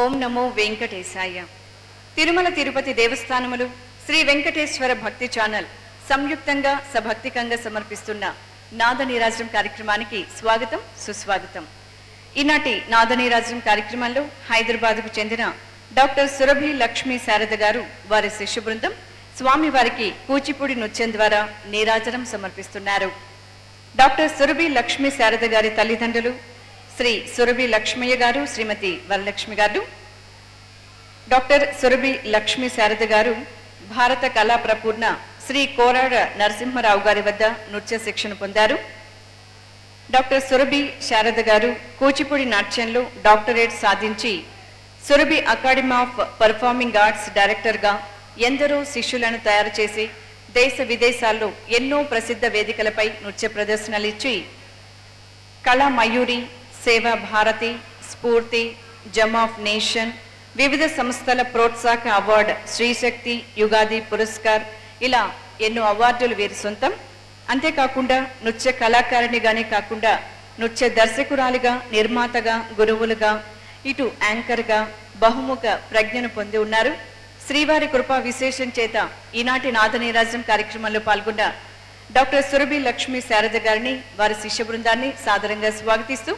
ఓం నమో వెంకటేశాయ. తిరుమల తిరుపతి దేవస్థానములు శ్రీ వెంకటేశ్వర భక్తి ఛానల్ సంయుక్తంగా సభక్తికంగా సమర్పిస్తున్న నాద నీరాజనం కార్యక్రమానికి స్వాగతం సుస్వాగతం. ఈనాటి నాద నీరాజనం కార్యక్రమంలో హైదరాబాద్కు చెందిన డాక్టర్ సురభి లక్ష్మీ శారద గారు వారి శిష్య బృందం స్వామివారికి కూచిపూడి నృత్యం ద్వారా నీరాజనం సమర్పిస్తున్నారు. డాక్టర్ సురభి లక్ష్మీ శారద గారి తల్లిదండ్రులు శ్రీ సురభి లక్ష్మయ్య గారు, శ్రీమతి వరలక్ష్మి గారు. డాక్టర్ సురభి లక్ష్మీ శారద గారు భారత కళా ప్రపూర్ణ శ్రీ కోరాడ నరసింహరావు గారి వద్ద నృత్య శిక్షణ పొందారు. డాక్టర్ సురభి శారద గారు కూచిపూడి నాట్యంలో డాక్టరేట్ సాధించి Surabhi academy of performing arts డైరెక్టర్గా ఎందరో శిష్యులను తయారు చేసి దేశ విదేశాల్లో ఎన్నో ప్రసిద్ధ వేదికలపై నృత్య ప్రదర్శనలు ఇచ్చి కళా మయూరి, సేవా భారతి, స్ఫూర్తి, జమ్ ఆఫ్ నేషన్, వివిధ సంస్థల ప్రోత్సాహక అవార్డు, శ్రీశక్తి, యుగాది పురస్కార్, ఇలా ఎన్నో అవార్డులు వీరి సొంతం. అంతేకాకుండా నృత్య కళాకారిణిగానే కాకుండా నృత్య దర్శకురాలిగా, నిర్మాతగా, గురువులుగా, ఇటు యాంకర్గా బహుముఖ ప్రజ్ఞను పొంది ఉన్నారు. శ్రీవారి కృపా విశేషం చేత ఈనాటి నాద నీరాజనం కార్యక్రమంలో పాల్గొన్న డాక్టర్ సురభి లక్ష్మీ శారద గారిని, వారి శిష్య బృందాన్ని సాదరంగా స్వాగతిస్తూ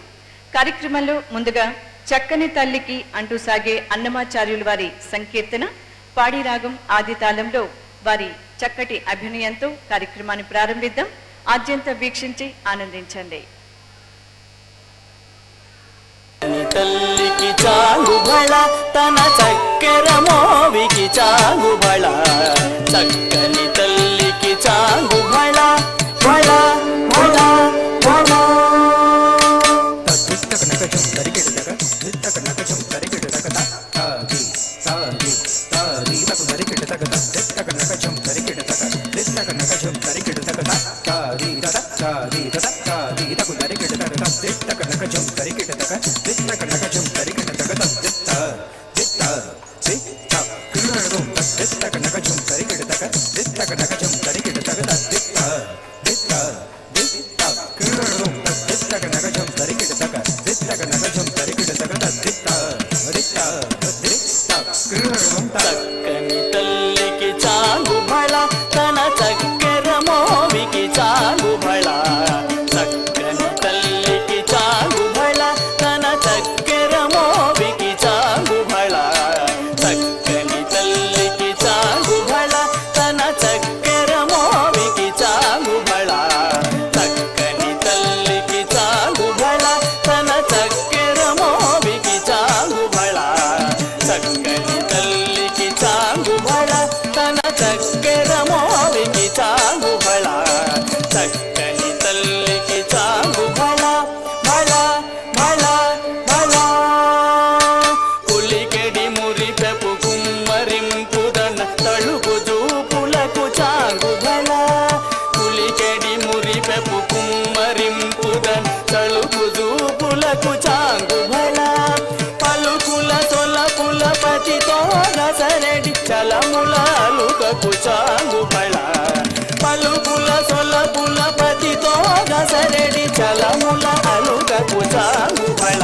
కార్యక్రమంలో ముందుగా చక్కని తల్లికి అంటూ సాగే అన్నమాచార్యులు వారి సంకీర్తన పాడి రాగం ఆది తాళంలో వారి చక్కటి అభినయంతో కార్యక్రమాన్ని ప్రారంభిద్దాం. ఆద్యంత వీక్షించి ఆనందించండి. తల్లికి చాంగుబళ తన చక్కెర మోవికి చాంగుబళ, చక్కని తల్లికి చాంగుబళ బళ బళ బళ. చక్కని తల్లికి చాంగుబళ తన చక్కెర మోవికి చాంగుబళ, చక్కని తల్లికి చాంగుబళ తన చక్కెర మోవికి చాంగుబళ, చక్కని తల్లికి చాంగుబళ తన చక్కెర మోవికి చాంగుబళ, చక్కని తల్లికి చాంగుబళ తన చక్కెర మోవికి చాంగుబళ, చక్కని తల్లికి చాంగుబళ తన చక్కెర మోవికి చాంగుబళ, చక్కని తల్లికి చాంగుబళ బళ బళ బళ. పులికెడి మురిపెపు కుమ్మరింపుదన తళుకు చూపులకు చాంగుబళ, పులికెడి మురిపెపు కుమ్మరింపుదన తళుకు చూపులకు చాంగుబళ, పలుకుల సొలపుల పతితో రసరెడి చలములకు చాంగుబళ, పలుకుల సొలపుల పతితో రసరెడి చలములకు చాంగుబళ,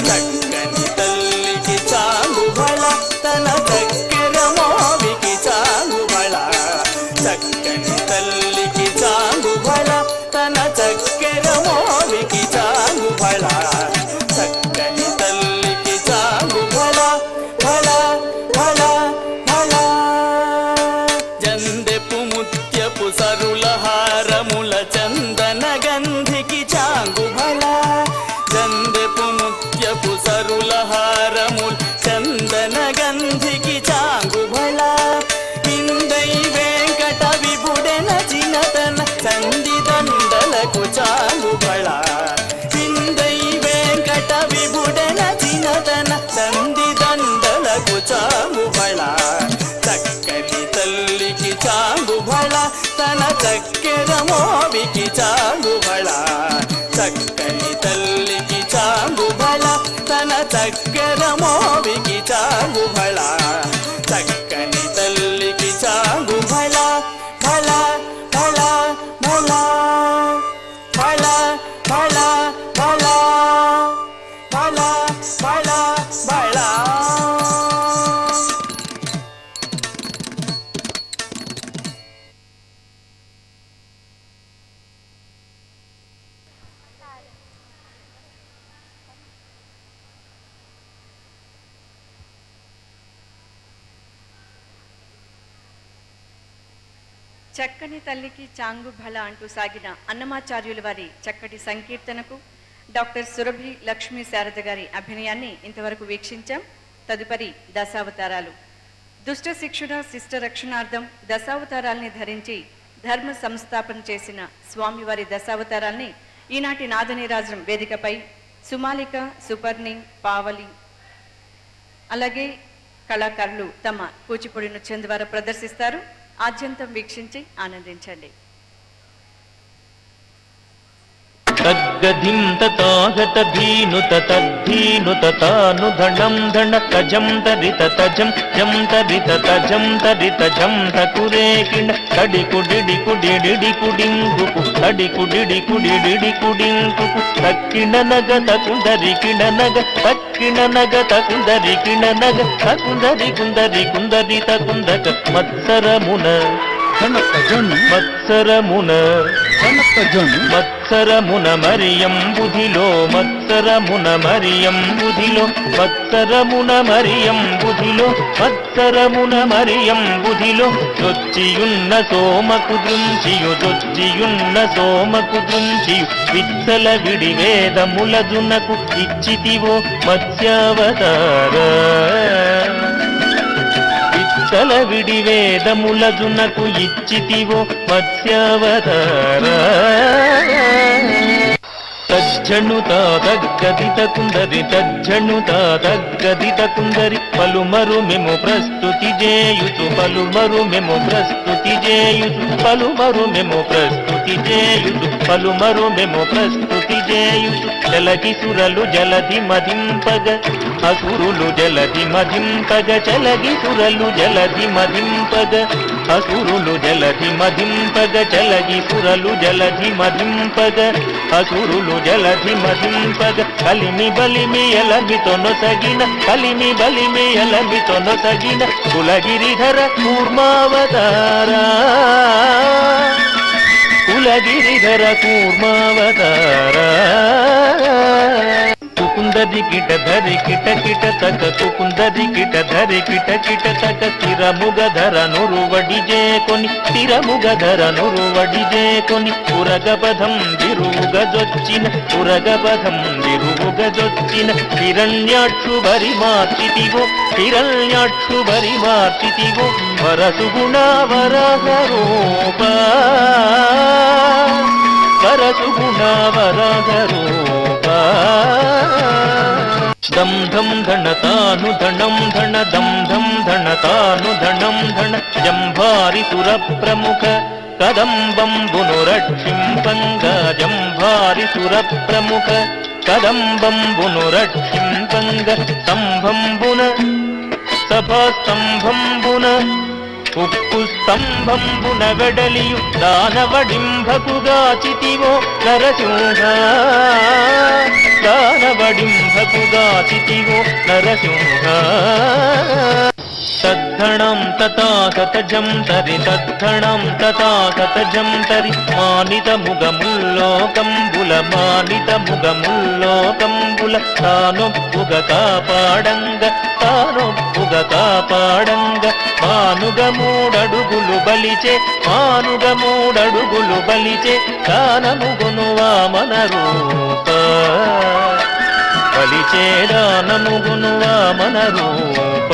చక్కని తల్లికి చాంగుబళ తన చక్కెర మోవికి చాంగుబళ, చక్కని తల్లికి చాంగుబళ తన చక్కెర మోవికి చాంగుబళ, చక్కని తల్లికి చాంగుబళ బళ బళ బళ. జందెపు ముత్యపు సరుల హారముల చందన గంధికి చాంగుబళ, జందెపు ముత్యపు సరుల హారముల చందన గంధికి చాంగుబళ, ఇందై వెంకట విభుడెన చినతన సంధి దండలకు చాంగుబళ, ఇందై వెంకట విభుడెన చినతన సంధి దండలకు చాంగుబళ, చక్కని తల్లికి చాంగుబళ తన చక్కెర మోవికి చాంగుబళ, చక్కని తల్లికి చాంగుబళ తన చక్కెర మోవికి చాంగుబళ, చక్కని తల్లికి చాంగుబళ బళ బళ బళ బళ బళ బళ బళ బళ బళ చక్కని తల్లికి చాంగు భళ అంటూ సాగిన అన్నమాచార్యుల వారి చక్కటి సంకీర్తనకు డాక్టర్ సురభి లక్ష్మీ శారద గారి అభినయాన్ని ఇంతవరకు వీక్షించాం. తదుపరి దశావతారాలు. దుష్ట శిక్షణ శిష్ట రక్షణార్థం దశావతారాల్ని ధరించి ధర్మ సంస్థాపన చేసిన స్వామివారి దశావతారాల్ని ఈనాటి నాదనీరాజం వేదికపై సుమాలిక, సుపర్ణి, పావలి అలాగే కళాకారులు తమ కూచిపూడి నృత్యం ద్వారా ప్రదర్శిస్తారు. ఆద్యంతం వీక్షించి ఆనందించండి. తగ్గధిం తతాగత ధీనుత తద్ధీనుత తాను ధణం ధణ తజం తరిత తజం జం తరిత తజం తరిత జం తకురేకిణ తడి కుడిడి కుడిడి కుడింగుకు తడి కుడిడి కుడిడి కుడింగుకు తక్కిణ నగ తకుందరి కిణ నగ తక్కిణ నగ తకుందరి కిణ నగ తకుందరి కుందరి కుందరి తకుందక మత్సరమున మత్సరమున మత్సరమున మరియం బుధిలో మత్సరమున మరియం బుధిలో మత్సరమున మరియం బుధిలో మత్సరమున మరియం బుధిలో దొచ్చియున్న సోమకు దృంచియు దొచ్చియున్న సోమకు దృంచియు విత్తల విడి వేదములదునకు ఇచ్చితివో మత్స్యావతార విత్తల విడి వేదములదునకు ఇచ్చితివో మత్స్యావతార తజ్జణుతా తగ్గదిత కుందరి తజ్జణుతా తగ్గదిత కుందరి పలుమరు మేము ప్రస్తుతి చేయుచు పలుమరు మేము ప్రస్తుతి చేయుచు పలుమరు మేము ప్రస్తుతి చేయుచు పలుమరు మేము ప్రస్తుతి చేయుచు చలగి సురలు జలధి మదింపగ అసురులు జలధి మదింపగ చలగి సురలు జలధి మదింపగ అసురులు జలధి మదింపగ చలగి సురలు జలధి మదింపగ అసురులు జలధి మదింపగ కలిమి బలిమి ఎలమితో నొసగిన కలిమి బలిమి ఎలమితో నొసగిన కులగిరిధర కూర్మావతారా కులగిరిధర కూర్మావతారా కుకుందరి కిట ధరి కిట కిట తక కుకుందరి కిట ధరి కిట కిట తక స్థిరముగ ధర నురువడి జేకొని స్థిరముగ ధర నురువడి జేకొని పురగపథం విరువుగ జొచ్చిన పురగపథం విరువుగ జొచ్చిన హిరణ్యాక్షు బరి మార్చితివో హిరణ్యాక్షు బరి మార్చితివో వరసుగుణ వరహరూప వరసుగుణ వరహరూప దం ధం ధణ తాను ధణం ధణ దం ధం ధణ తాను ధణం ధణ జంభారి సుర ప్రముఖ కదంబంబును రక్షింపంగ జంభారి సుర ప్రముఖ కదంబంబును రక్షింపంగ స్తంభంబున సభాస్తంభంబున ఉక్కు స్తంభంబున వెడలియు దానవడింభకుగాచితివో నరసింహ దానవడింభకుగాచితివో నరసింహ తద్ధణం తథాగతజం తరి తద్ధణం తథాగతజం తరి మానిత ముగముల్లోకంబుల మానిత ముగముల్లోకంబుల తానొప్పుగ కాపాడంగ తానొప్పుగ కాపాడంగ మానుగ మూడడుగులు బలిచే మానుగ మూడడుగులు బలిచే దానముగును వామన రూప బలిచే దానముగును వామన రూప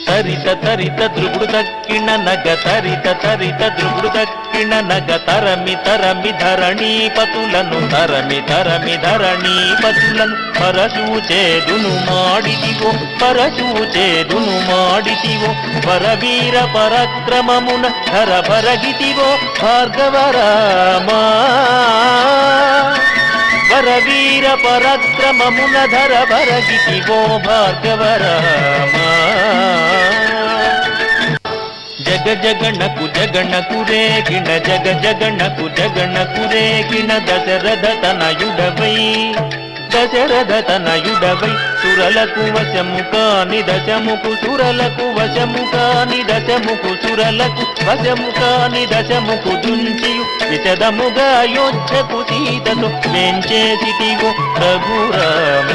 తరిత తరిత దృగుడు దక్కిణ నగ తరిత తరిత దృగుడు దక్కిణ నగ తరమి తరమి ధరణీపతులను తరమి తరమి ధరణీపతులను పరశూచేదును మాడితివో పరశూచేదును మాడితివో వరవీర పరక్రమమున ధర భరగితివో భార్గవరామా వరవీర పరక్రమమున ధర భరగితివో భార్గవరామా జగ జగణకు జగణకు రేగిణ జగ జగణకు జగణకు రేగిణ దశరథ తనయుడవై దశరథ తనయుడవై సురలకు వశము కాని దశముకు సురలకు వశము కాని దశముకు సురలకు వశము కాని దశముకు దుంచియు విశదముగా యోధ్యకు సీతతో వెంచేసితివో రఘురామ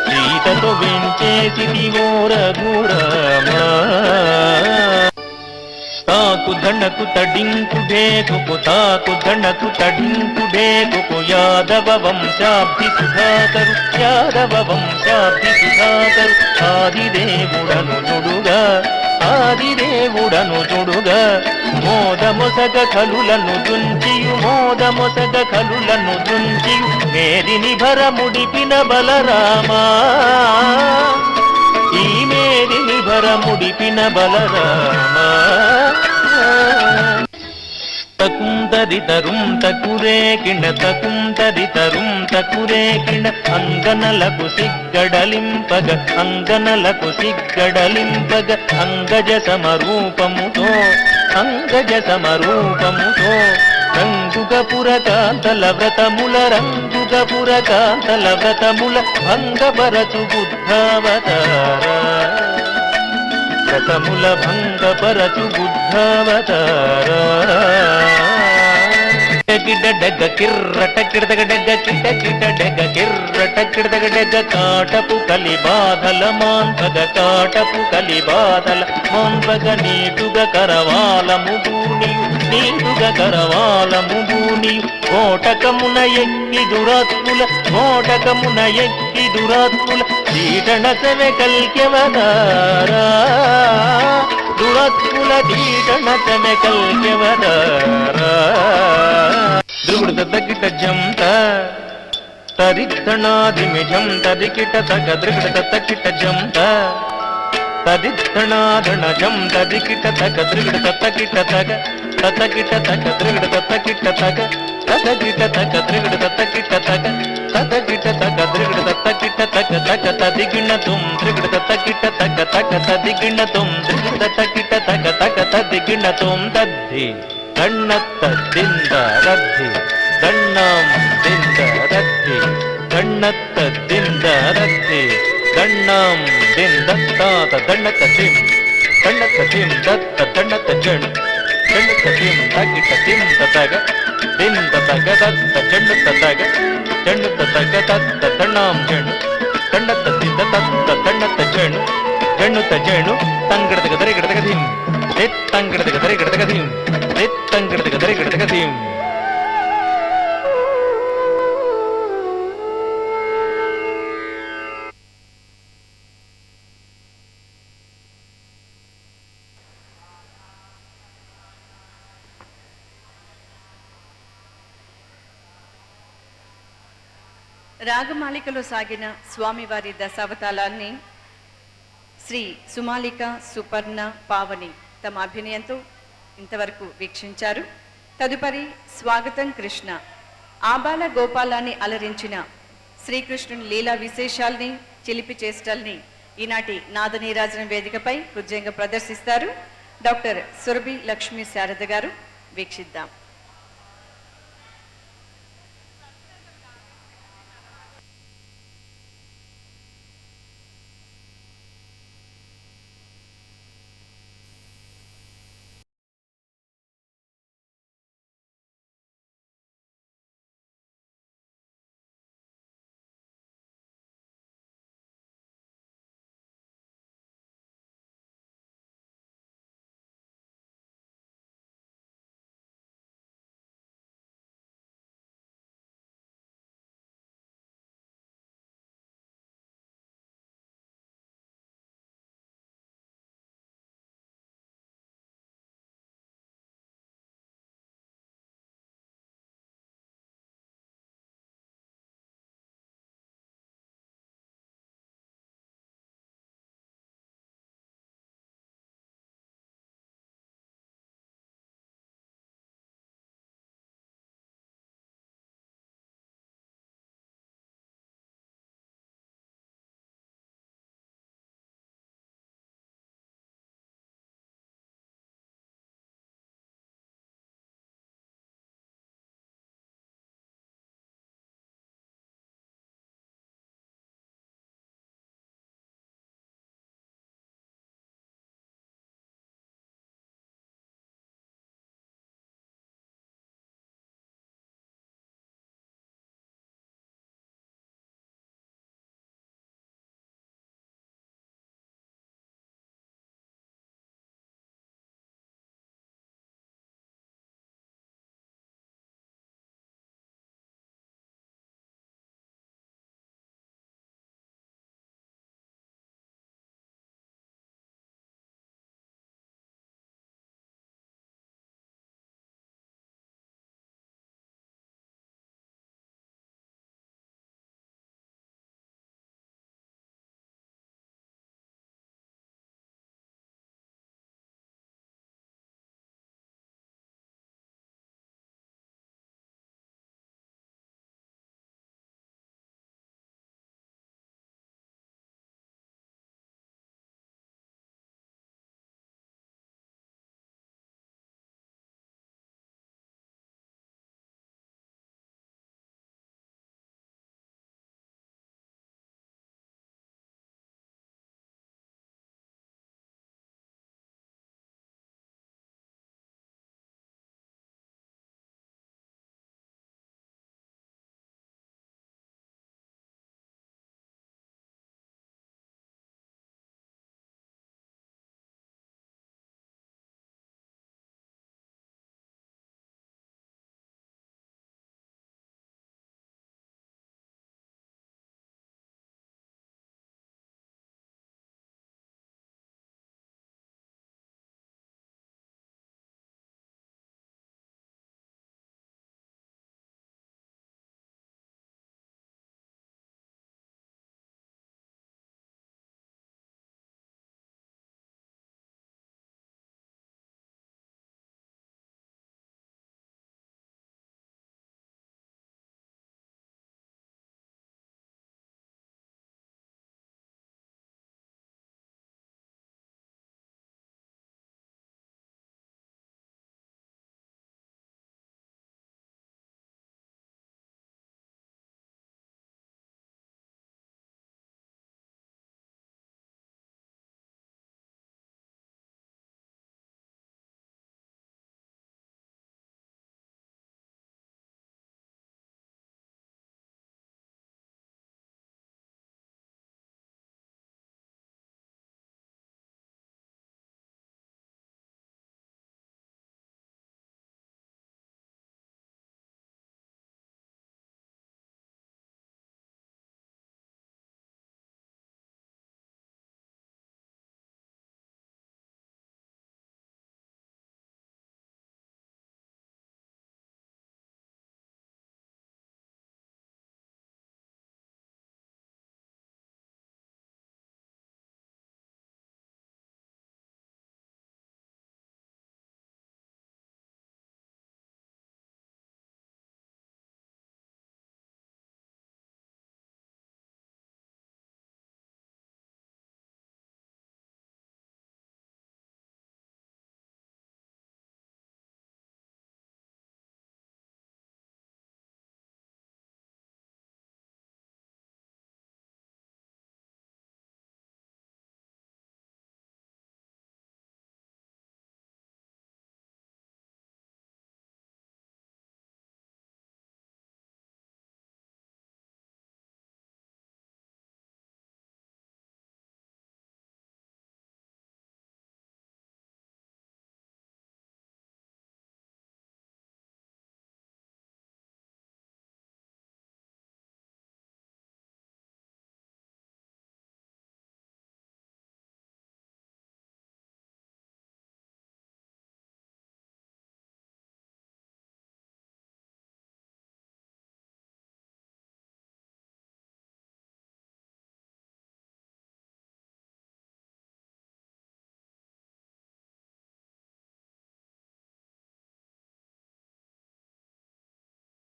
సీతతో వెంచేసితివో రఘురామ తాకు ధనకు తడింకు ఢేకు తాకు ధనకు తడింకు ఢేకు యాదవ వంశాబ్ది సుధాకరు యాదవ వంశాబ్ది సుధాకరు ఆదిదేవుడను జుడుగా ఆదిదేవుడను జుడుగా మోదమొసగ కలులను దుంచియు మోదమొసగ కలులను దుంచియు మేదిని భరముడిపిన బలరామా ఈ మేదిని భరముడిపిన బలరామా తకుందరితరుం తకురేకిణ తకుందరితరుం తకురేకిణ అంగనలకు సిగ్గడలింపగ అంగనలకు సిగ్గడలింపగ అంగజ సమరూపముతో అంగజ సమరూపముతో రంగుగపుర కాంతల వ్రతముల రంగుగపుర కాంతల వ్రతముల భంగపరచు బుద్ధావతార వ్రతముల భంగపరచు బుద్ధావతార గిడ్డ డెగ్గ కిర్రట కిడదగ డెగ్గ కిట కిట డెగ్గ కిర్రట కిడదగ డెగ్గ కాటపు కలి బాధల మాన్పగ కాటపు కలి బాధల మాన్పగ నీటుగా కరవాలము భూనియు నీటుగా కరవాలము భూనియు ఓటకమున ఎక్కి దురాత్ముల ఓటకమున ఎక్కి దురాత్ముల దీటణ సెవె కల్కెవదారా దురాత్ముల దీటణ సెవె కల్కెవదారా ధ్రువుడు తగ్గిట జంత తరిద్ధణాదిమిజం తదికిట తగ దృగడ తక్కిట జంత తదిద్ధణాదణజం తదికిట తగ దృగడ తక్కిట తగ తతకిట తగ దృగడ తక్కిట తగ తతకిట తగ దృగడ తక్కిట తగ తతకిట తగ దృగడ తక్కిట తగ తగ తదిగిణ తుం దృగడ తక్కిట తగ తగ తదిగిణ తుం దృగడ తక్కిట తగ తగ తదిగిణ తుం దద్ధి దಣ್ಣత్త దింద రద్ధి దಣ್ಣం దింద రద్ధి దಣ್ಣత్త దింద రద్ధి దಣ್ಣం దింద తాత దಣ್ಣత తిం దಣ್ಣత తిం దత్త దಣ್ಣత జణ్ జಣ್ಣత తిం తగిట తిం తగ దింద తగ దత్త జಣ್ಣత తగ జಣ್ಣత తగ దత్త దಣ್ಣం జణ్ దಣ್ಣత దింద దత్త దಣ್ಣత జణ్ జಣ್ಣుత జణు తంగడతగ దరిగడతగ దిం తంగడతగ దరిగడతగ దిం తంగడతగ దరిగడతగ దిం రాగమాలికలో సాగిన స్వామివారి దశావతారాన్ని శ్రీ సుమాలిక సుపర్ణ పావని తమ అభినయంతో ఇంతవరకు వీక్షించారు. తదుపరి స్వాగతం కృష్ణ ఆబాల గోపాలాన్ని అలరించిన శ్రీకృష్ణుని లీలా విశేషాల్ని చిలిపి చేష్టల్ని ఈనాటి నాదనీరాజనం వేదికపై హృదయంగా ప్రదర్శిస్తారు డాక్టర్ సురభి లక్ష్మీ శారద గారు. వీక్షిద్దాం.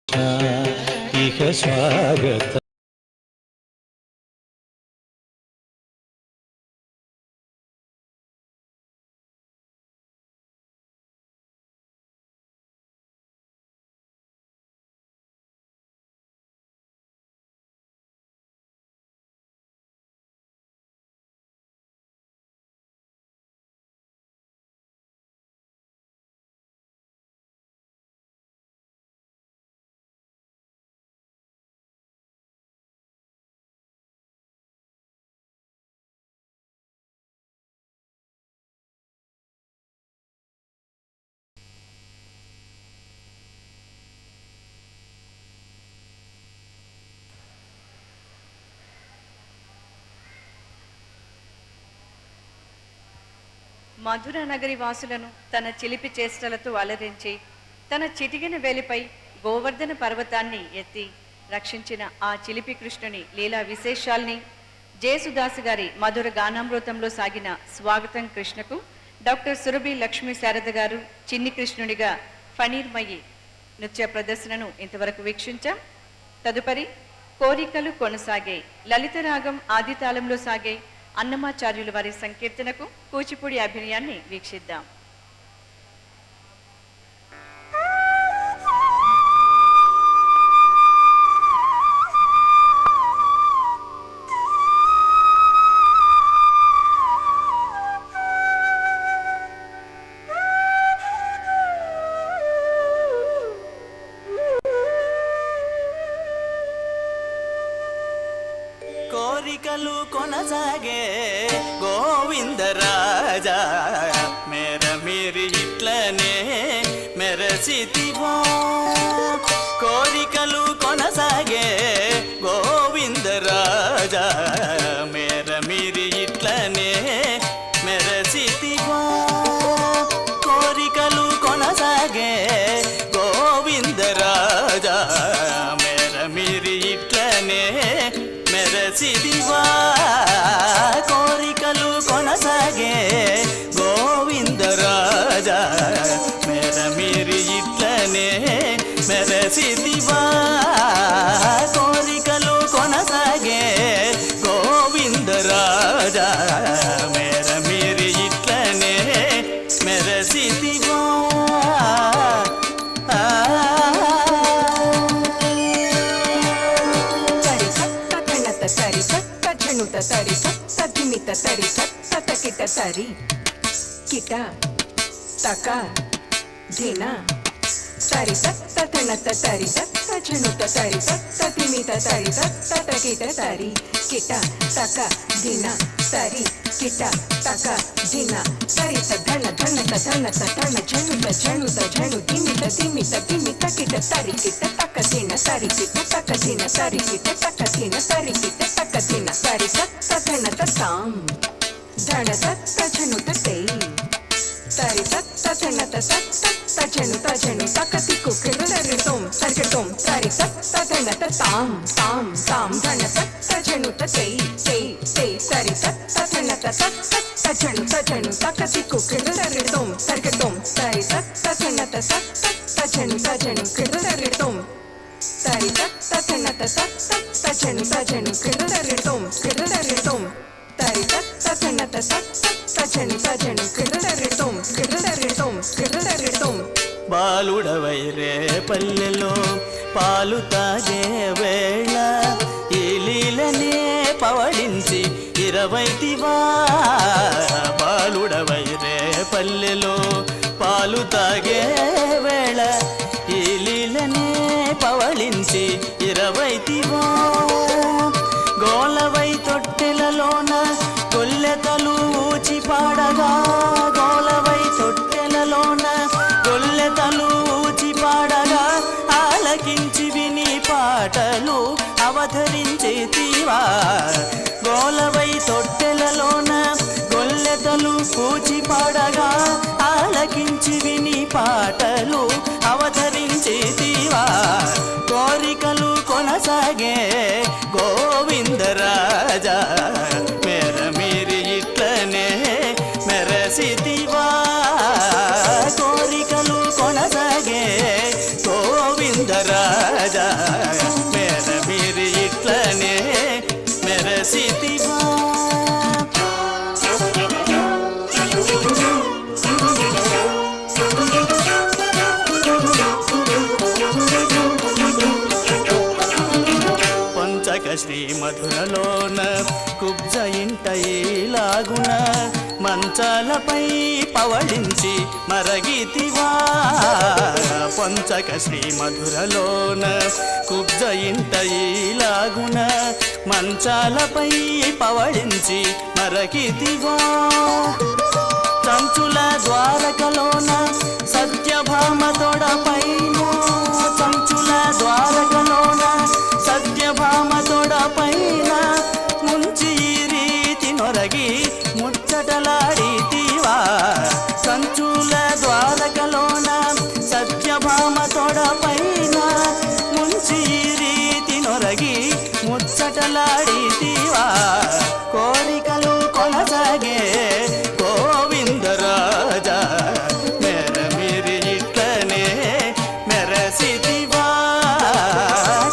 ఇహ స్వాగత మధుర నగరి వాసులను తన చిలిపి చేష్టలతో అలరించి తన చిటికిన వేలిపై గోవర్ధన పర్వతాన్ని ఎత్తి రక్షించిన ఆ చిలిపి కృష్ణుని లీలా విశేషాల్ని జేసుదాసు గారి మధుర గానామృతంలో సాగిన స్వాగతం కృష్ణకు డాక్టర్ సురభి లక్ష్మీ శారద గారు చిన్ని కృష్ణునిగా ఫణీర్మయి నృత్య ప్రదర్శనను ఇంతవరకు వీక్షించాం. తదుపరి కోరికలు కొనసాగే లలిత రాగం ఆదితాళంలో సాగే అన్నమాచార్యుల వారి సంకీర్తనకు కూచిపూడి అభినయాన్ని వీక్షిద్దాం. కోరికలు కొనసాగే గోవిందరాజా మేర మీరు ఇట్లనే మెరసితివా. కోరికలు కొనసాగే గోవిందరాజా మేర మీరు ఇట్లనే మెరసితివా. కోరికలు కొనసాగే గోవిందరాజా మేర మీరు ఇట్లనే మెరసిదివా. కోరికలు కొనసాగే గోవిందరాజా మేర మీరు ఇట్లనే మెరసిదివా. కోరికలు కొనసాగే గోవిందరాజా మేర మీరు ఇట్లనే మెరసిదివా. సరి సత్త జనుత సరి సత్త ధిమిత సరి సత్త కిట సరి కిట తక ధిన సరి సత్త ధనత సరి సత్త జనుత సరి సత్త ధిమిత సరి సత్త కిట సరి కిట తక ధిన సరి కిట తక ధిన సరి ధన ధనత ధనత ధన జనుత జనుత జను ధిమిత ధిమిత ధిమిత కిట సరి కిట తక ధిన సరి కిట తక ధిన సరి కిట తక ధిన సరి కిట తక ధిన సరి సత్త ధనత తాం ధన సత్త జనుత తే సరి సత్త ధనత సత్త జనుత జను తకతి కుకిరుదరితోం సరికటోం సరి సత్త ధనత తాం తాం తాం ధన సత్త జనుత తే తే తే సరి సత్త ధనత సత్త జనుత జను తకతి కుకిరుదరితోం సరికటోం సరి సత్త ధనత సత్త జనుత జను కిరుదరితోం సరి సత్త ధనత సత్త జనుత జను కిరుదరితోం కిరుదరితోం సరి సత్త ధనత సత్త జనుత జను కిరుదరితోం కిరుదరితోం కిరుదరితోం. బాలుడవై రే పల్లెలో పాలు తాగే వేళ ఈ లీలనే పవళించి ఇరవైతివా. బాలుడవై రే పల్లెలో పాలు తాగే వేళ ఈ లీలనే పవళించి ఇరవైతివా. గోలవై తొట్టెలలోన గొల్లెతలు ఊచి పాడగా గోలవై తొట్టెలలోన గొల్లెతలు ఊచి పాడగా ఆలకించి విని పాటలు అవతరించేతివా. గోలవై తొట్టెలలోన గొల్లెతలు ఊచి పాడగా ఆలకించి విని పాటలు అవతరించేతివా. కోరికలు కొనసాగే గోవిందరాజా మేర మీరు ఇట్లనే మెరసిదివా. కోరికలు కొనసాగే గోవిందరాజా మెరసితివా పంచక శ్రీ మధురలోన కుబ్జ ఇంట ఈలాగున మంచాలపై పవళించి మరగితివా పంచక శ్రీ మధురలోన కుబ్జ ఇంట ఈలాగున మంచాలపై పవళించి మరగితివా చంచుల ద్వారకలోన సత్యభామ తోడపైన చంచుల ద్వారకలోన సత్యభామ తోడపైన ముంచి ఈ రీతి నొరగి ముచ్చటలాడితివా సంచుల ద్వారకలోన సత్యభామ తోడపైన ముంచి ఈ రీతి నొరగి ముచ్చటలాడితివా కోరికలు కొనసాగే గోవిందరాజా మెరమిరి ఇట్లనే మెరసితివా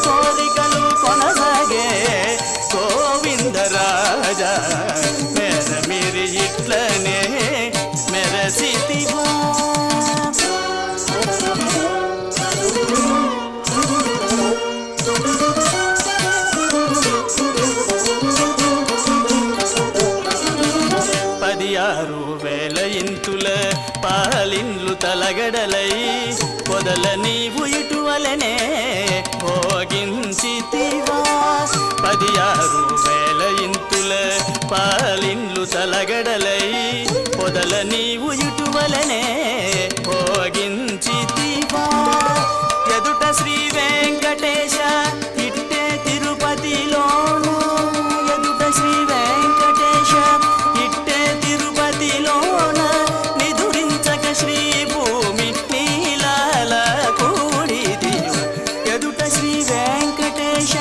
కోరికలు కొనసాగే గోవిందరాజా మెరమిరి ఇట్లనే మెరసితివా పదియారు వేల ఇంతుల పాలిండ్లు తలగడలై పొదల నీవు ఇటువలనే భోగించితివా 16,000 ఇంతుల పాలిండ్లు తలగడలై పొదల నీవు ఇటువలనే భోగించితివా ఎదుట శ్రీ వెంకటేశ ఇట్టే తిరుపతిలోను ఎదుట శ్రీ వెంకటేశ ఇట్టే తిరుపతిలోన నిదురించక శ్రీ భూమి నీలాల కూడిది ఎదుట శ్రీ వెంకటేశ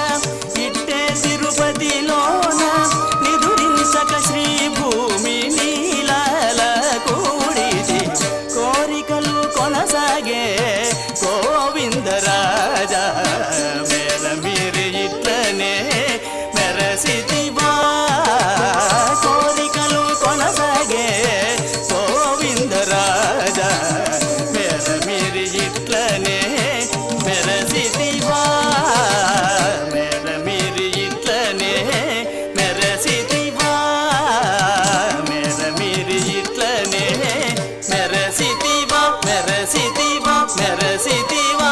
ఇట్టే తిరుపతిలోన నిదురించక శ్రీ భూమి నీలాల కూడిది కోరికలు కొనసాగే గోవిందరాజా మేర మీరు ఇట్లనే మెరసితివా కోరికలు కొనసాగే గోవిందరాజా మేర మీరు ఇట్లనే మెరసితివా మేర మీరు ఇట్లనే మెరసితివా మేర మీరు ఇట్లనే మెరసితివా మెరసితివా మెరసితివా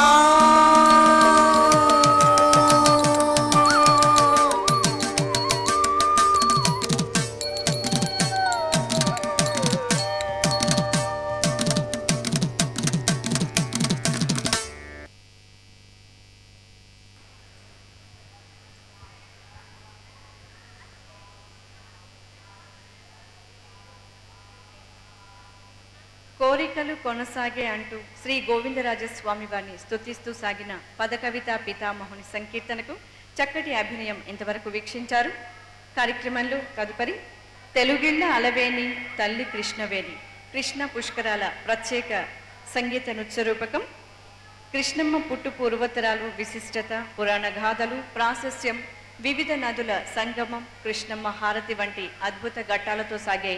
కోరికలు కొనసాగే అంటూ శ్రీ గోవిందరాజస్వామి వారిని స్తుతిస్తూ సాగిన పదకవిత పితామహుని సంకీర్తనకు చక్కటి అభినయం ఇంతవరకు వీక్షించారు. కార్యక్రమంలో తదుపరి తెలుగిళ్ళ అలవేని తల్లి కృష్ణవేణి కృష్ణ పుష్కరాల ప్రత్యేక సంగీత నృత్యరూపకం కృష్ణమ్మ పుట్టు పూర్వతరాలు విశిష్టత పురాణ గాథలు ప్రాశస్యం వివిధ నదుల సంగమం కృష్ణమ్మ హారతి వంటి అద్భుత ఘట్టాలతో సాగే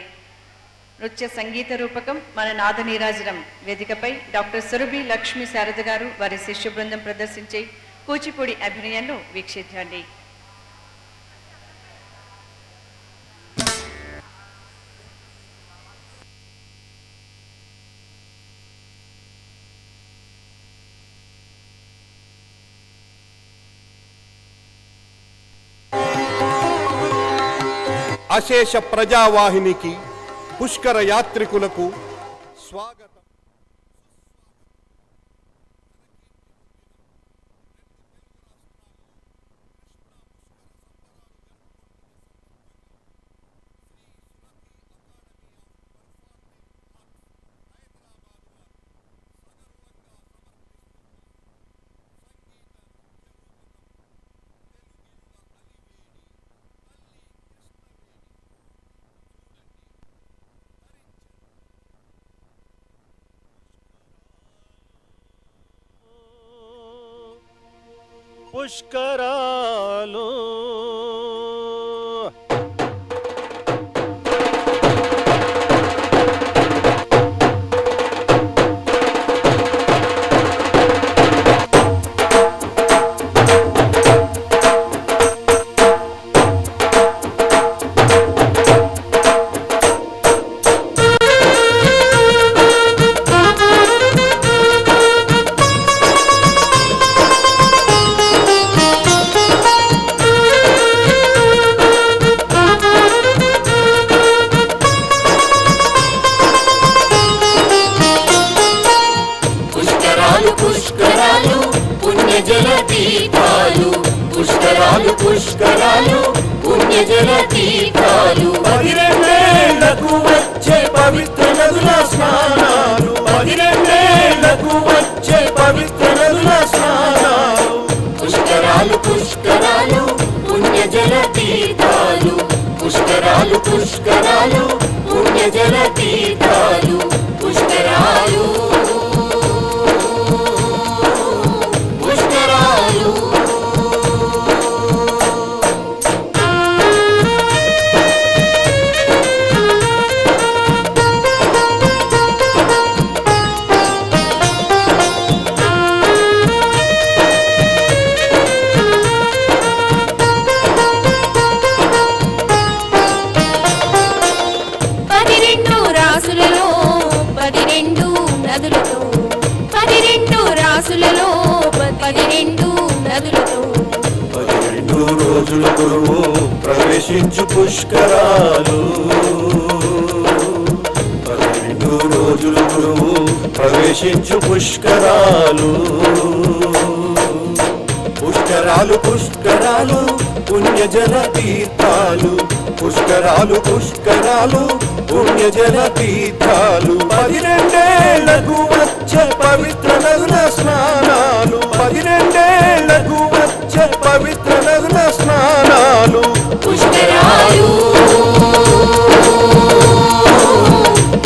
నృత్య సంగీత రూపకం మన నాదనీరాజనం వేదికపై డాక్టర్ సురభి లక్ష్మీ శారద గారు వారి శిష్య బృందం ప్రదర్శించే కూచిపూడి అభినయంలో వీక్షించండి. అశేష ప్రజావాహినికి పుష్కర యాత్రికులకు స్వాగతం. పుష్కరాలు తీర్థాలు 12 వచ్చే పవిత్ర నదుల స్నానాలు 12 వచ్చే పవిత్ర నదుల స్నానాలు పుష్కరాలు పుష్కరాలు పుణ్యజల తీర్థాలు పుష్కరాలు పుష్కరాలు పుణ్యజల తీర్థాలు పుష్కరాలు పుష్కరాలు రాసులలో 12 నదులతో 12 రాసులలో 12 నదులతో 12 రోజుల గురువు ప్రవేశించు పుష్కరాలు 12 రోజుల గురువు ప్రవేశించు పుష్కరాలు పుష్కరాలు పుష్కరాలు పుణ్యజల తీర్థాలు పుష్కరాలు పుష్కరాలు పుణ్యజల తీర్థాలు 12 వచ్చే పవిత్ర నదుల స్నానాలు 12 వచ్చే పవిత్ర నదుల స్నానాలు పుష్కరాలు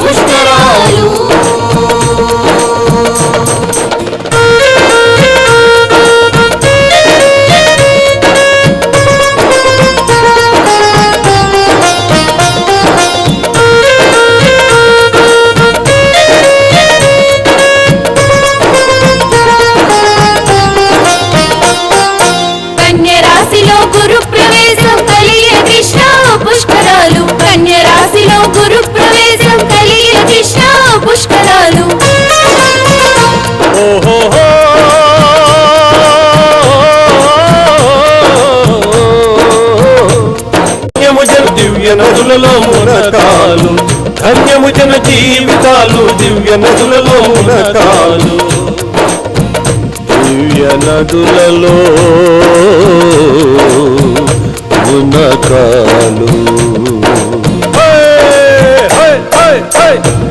పుష్కరాలు కన్యరాశిలో గురు ప్రవేశం కలిగే కృష్ణ పుష్కరాలు కన్యరాశిలో గురు ప్రవేశం కలిగే కృష్ణ పుష్కరాలు దివ్య నదులలో మునకాలు ధన్యము జన జీవితాలు దివ్య నదులలో మునకాలు దివ్య నదులలో మునకాలు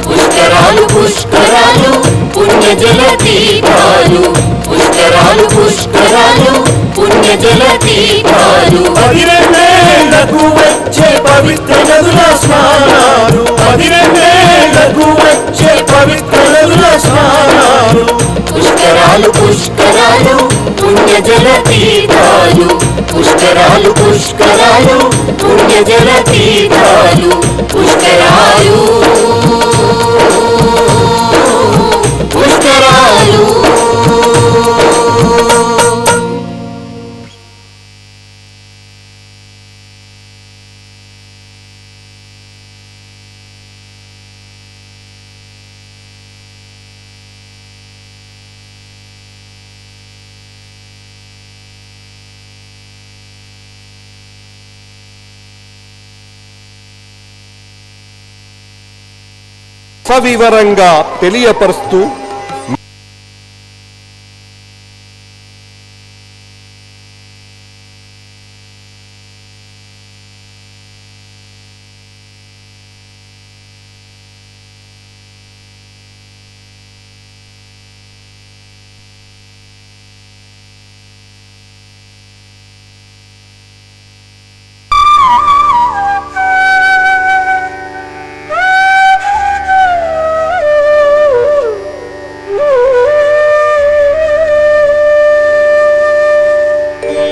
పుష్కరాలు పుష్కరాలు పుణ్యజల తీర్థాలు పుష్కరాలు పుష్కరాలు పుణ్యజల తీర్థాలు 12 వచ్చే పవిత్ర నదుల స్నానాలు 12 వచ్చే పవిత్ర నదుల స్నానాలు పుష్కరాలు పుష్కరాలు పుణ్యజల తీర్థాలు పుష్కరాలు పుష్కరాలు పుణ్యజల తీర్థాలు పుష్కరాలు పుష్కరాలు సవివరంగా తెలియపరుస్తూ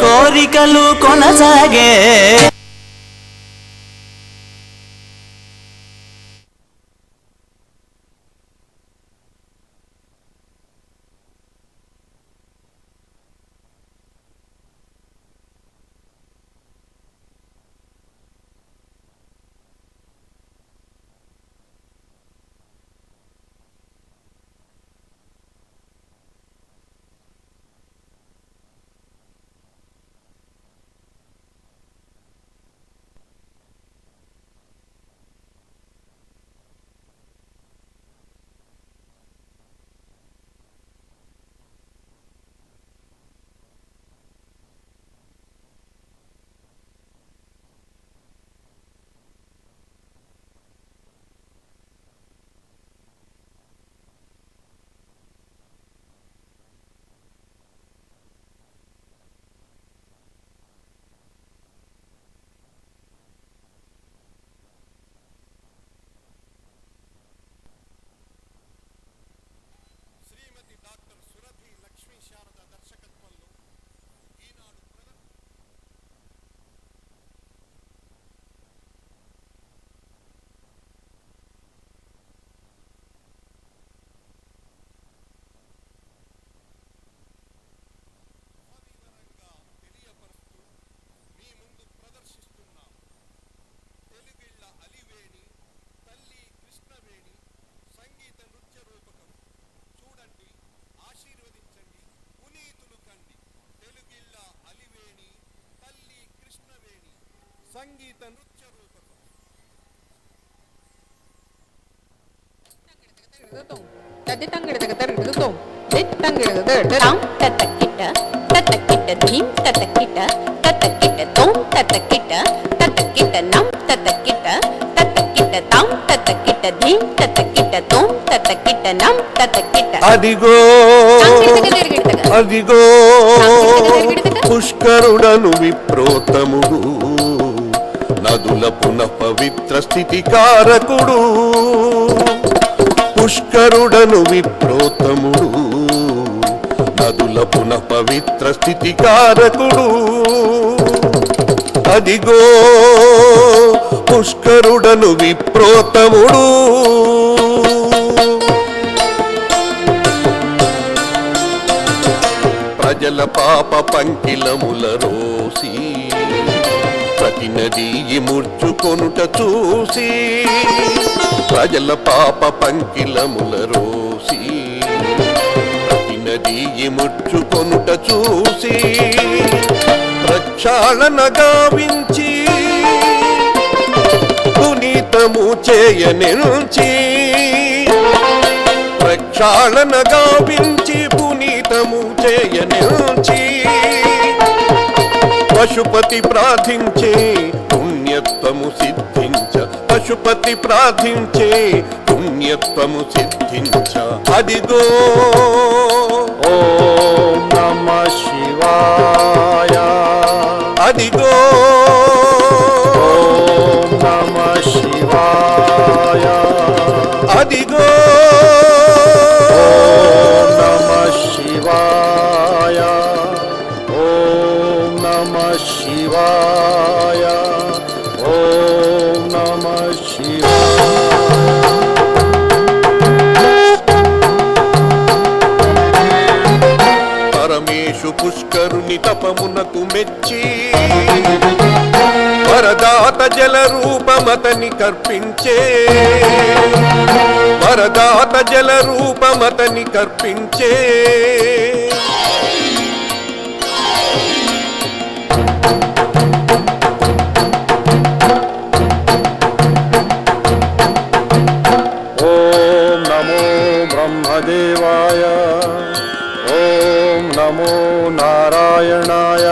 కోరికలు కొనసాగే సంగీత నృత్య రూపకం. తాం తతకిట తతకిట ధీం తతకిట తతకిట తోం తతకిట తతకిట నం తతకిట తతకిట తాం తతకిట ధీం తతకిట తోం తతకిట నం తతకిట. అదిగో అదిగో పుష్కరుడను విప్రోత్తముడు, నదుల పునః పవిత్ర స్థితి కారకుడు. పుష్కరుడను విప్రోత్తముడు, నదుల పునః పవిత్ర స్థితి కారకుడు. అదిగో పుష్కరుడను విప్రోత్తముడు. ప్రజల పాప పంకిలముల రోసి, ప్రతి నది ముర్చుకొనుట చూసి. ప్రజల పాప పంకిలముల రోసి, ప్రతి నది ముర్చుకొనుట చూసి. ప్రక్షాళన గావించి పునీతము చేయనించి. ప్రక్షాళన గావించి పునీతము చేయనించి. పశుపతి ప్రార్థించే పుణ్యత్వము సిద్ధించ. పశుపతి ప్రార్థించే పుణ్యత్వము సిద్ధించ. అదిగో ఓం నమః శివాయ. అదిగో ఓం నమః శివాయ. అదిగో ఓం నమః శివాయ. ఓం నమః శివాయ. ఓం నమః శివాయ. పరమేశు పుష్కరుని తపమునకు మెచ్చి, వరదాత జల రూపమతని కర్పించే. వరదాత జల రూపమతని కర్పించే. ఓం నమో బ్రహ్మదేవాయ. ఓం నమో నారాయణాయ.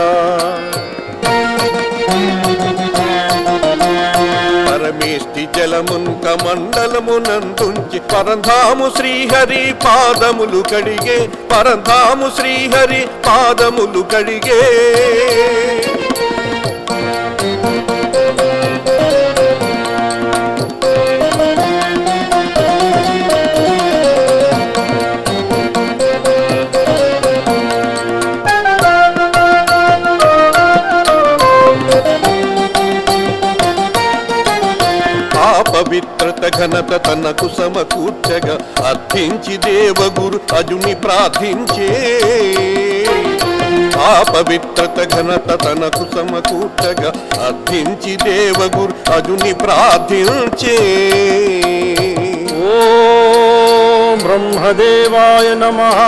పరమేష్టి జలమున్ కమండలమునందుంచి పరంధాము శ్రీహరి పాదములు కడిగే. పరంధాము శ్రీహరి పాదములు కడిగే. పవిత్రత ఘనత తనకు సమకూర్చగా అర్థించి దేవగురు అజుని ప్రార్థించే. ఆ పవిత్రత ఘనత తనకు సమకూర్చగా అర్థించి దేవగురు అజుని ప్రార్థించే. ఓం బ్రహ్మదేవాయ నమః.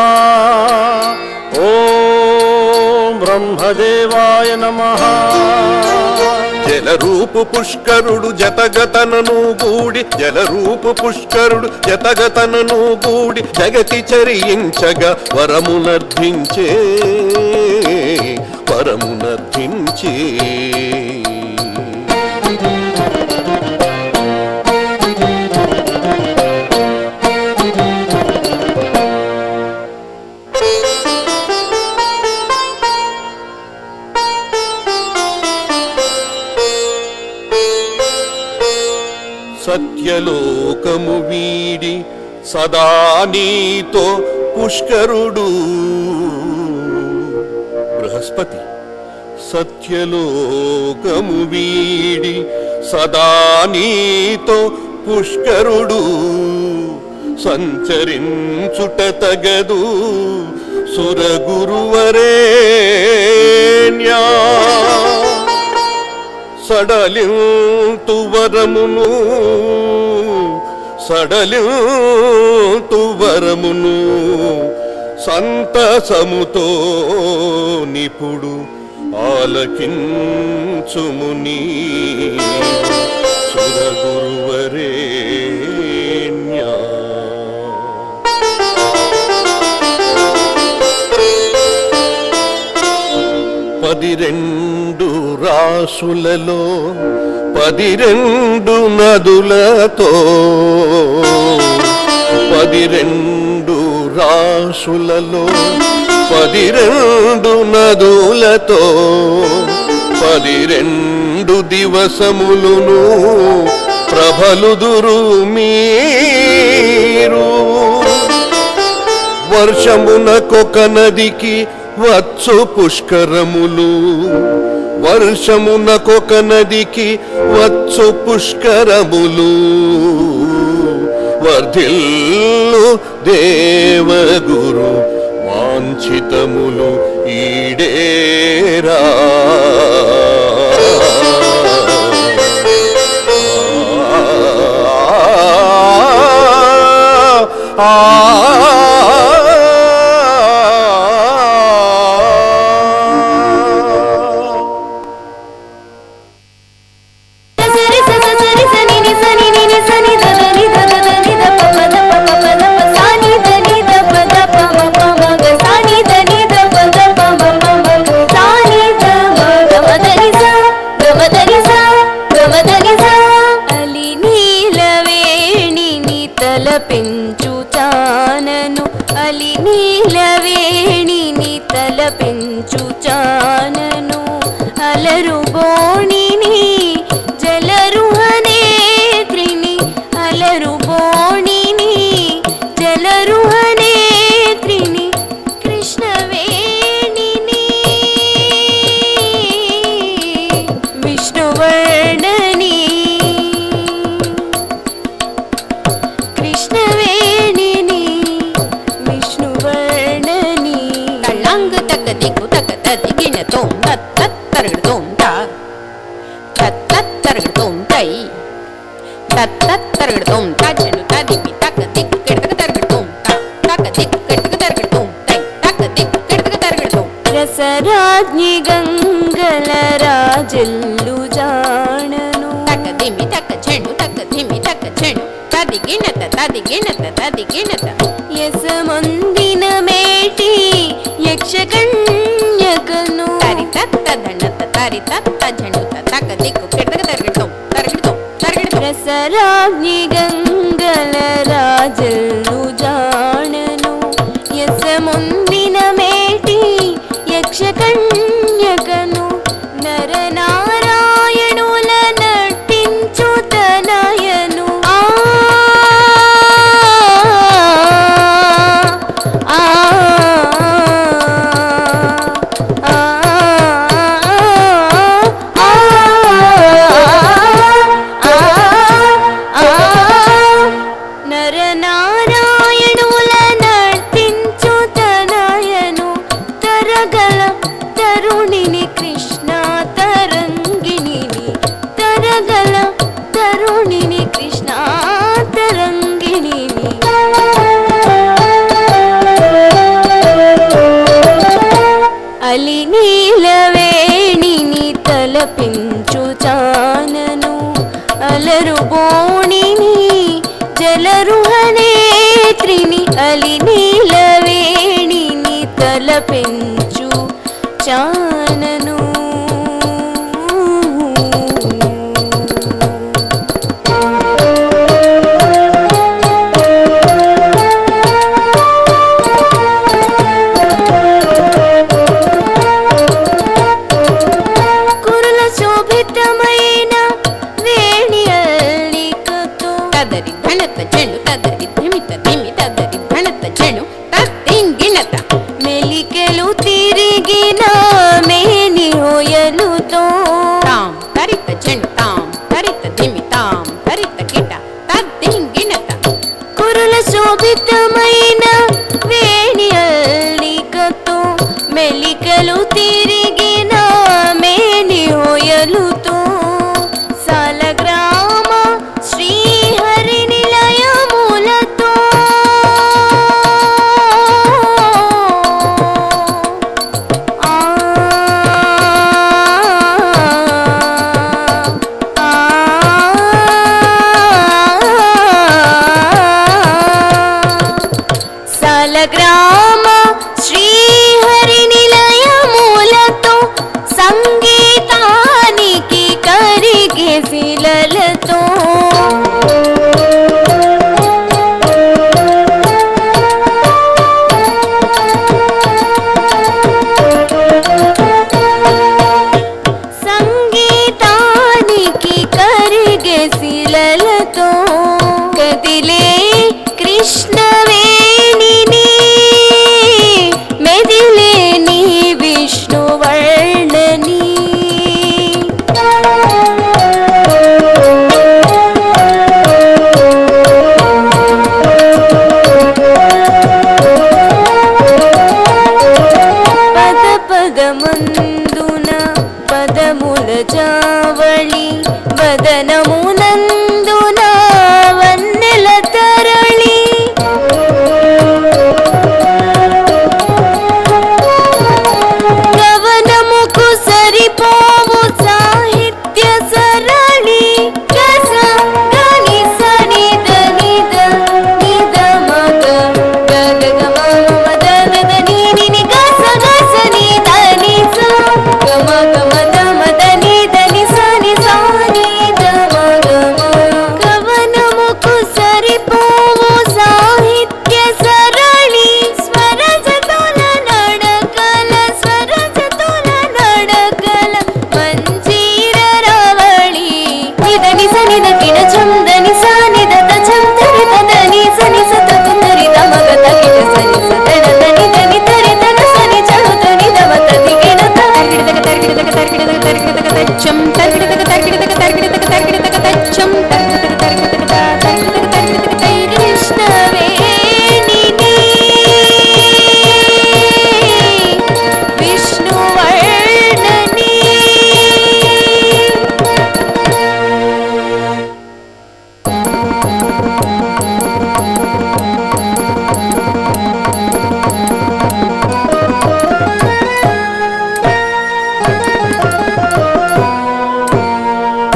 ఓం బ్రహ్మదేవాయ నమః. జలరూపు పుష్కరుడు జతగతనను గూడి. జలరూపు పుష్కరుడు జతగతనను గూడి. జగతి చరించగా వరమునర్థించే. వరమునర్థించే. సత్యలోకము వీడి సదా నీతో పుష్కరుడు. బృహస్పతి సత్యలోకము వీడి సదా నీతో పుష్కరుడు. సంచరించుట తగదు సురగురువరేణ్యా. సడలింతు వరమును సడలింతు వరమును సంతసముతో నిపుడు ఆలకించుముని సురగురువరేణ్యా. పదిరెండు రాసులలో 12 నదులతో 12 రాసులలో 12 నదులతో 12 దివసములును ప్రభలుదురు మీరు. వర్షమునకొక నదికి వచ్చు పుష్కరములు, వర్షమునకొక నదికి వచ్చు పుష్కరములు. వర్ధిల్లు దేవగురు వాంఛితములు ఈడేరా. తలపెంచుచానను అలి నీలవేణిని తలపెంచుచానను అలరు బోణిని జలరుహనేత్రిని అలరు బోణిని జలరుహనేత్రిని కృష్ణవేణిని విష్ణువర్ణని కృష్ణవేణిని విష్ణువర్ణని తళ్ళంగు తక్క దిక్కు తక్క తదిగిన తోం తత్తరగడుతోం తత్తరగడుతోం తై తత్తరగడుతోం తజను తదిమి తక్క దిక్కు కెడతక తరగడుతోం తక్క దిక్కు కెడతక తరగడుతోం తై తక్క దిక్కు కెడతక తరగడుతోం రసరాజ్ఞి గంగల రాజల్లు జాణను తక్క దిమి తక్క చెండు తక్క దిమి తక్క చెండు తదిగినత తదిగినత తదిగినత యసమందిన మేటి యక్షకన్యకను తరితత్త ధనత తరితత్త ఝణుత తక దిక్కు కెడతక తరగడుతోం తరగడుతోం తరగడుతోం రసరాజ్ఞి గంగల రాజల్లు జాణను యసమందిన మేటి యక్షకన్యకను నరనారాయణుల నటించు తనయను నరనారాయణుల నర్తించు తనయను తరగల తరుణిని కృష్ణ తరంగిణిని తరగల తరుణిని కృష్ణ తరంగిణిని అలి నీలవేణిని తలపించుచానను అలరు బోణిని జలరుహనేత్రిని అలి నీలవేణిని తలపించు చానను కురుల శోభితమైన వేణి అల్లికతో తదరి ఘనత చెడు తదరి ధిమిత ధిమి తదరి ఘనత చెడు తత్తింగినత మెలికెలు తిరిగిన మేని హోయలుతో తాం తరిత చెడు తాం తరిత ధిమి తాం తరిత కిట తత్తింగినత కురుల శోభితమైన వేణి అల్లికతో మెలికలు తిరిగిన మేని హోయలుతో సాలగ్రామ శ్రీహరి నిలయములతో సాలగ్రామ శ్రీహరి నిలయములతో సంగీతానికి కరిగే శిలలతో సంగీతానికి కరిగే శిలలతో కదిలే కృష్ణవేణిని మెదిలే నీ విష్ణువర్ణని పద పదమందున పదముల జావళి వదనమునందున వన్నెల తరళి గవనముకు సరిపోవు సాహిత్య సరళి గస గని సని దని ద నిద మగ గగ గమ మద ద ని ని ని గస గస ని దని స గమ గమ ద మద ని దని స ని స ని ద మగ గవనముకు సరిపోవు సాహిత్య సరళి స్వరజతుల నడకల స్వరజతుల నడకల మంజీర రవళి నిద నిస నిద కిడ చందని స నిద త చంతరి తదని సని సత కుందరి తమగ తకిట సని సదన తని తని తరి తన సని చడు తని దవ తది కిడ తరికిడ తరికిడ తరికిడ తరికిడ తచ్చం తరికిడ తరికిడ తరికిడ తరికిడ తచ్చం తరికిడ తరికిడ తరికిడ తరికిడ కృష్ణవేణిని విష్ణువర్ణని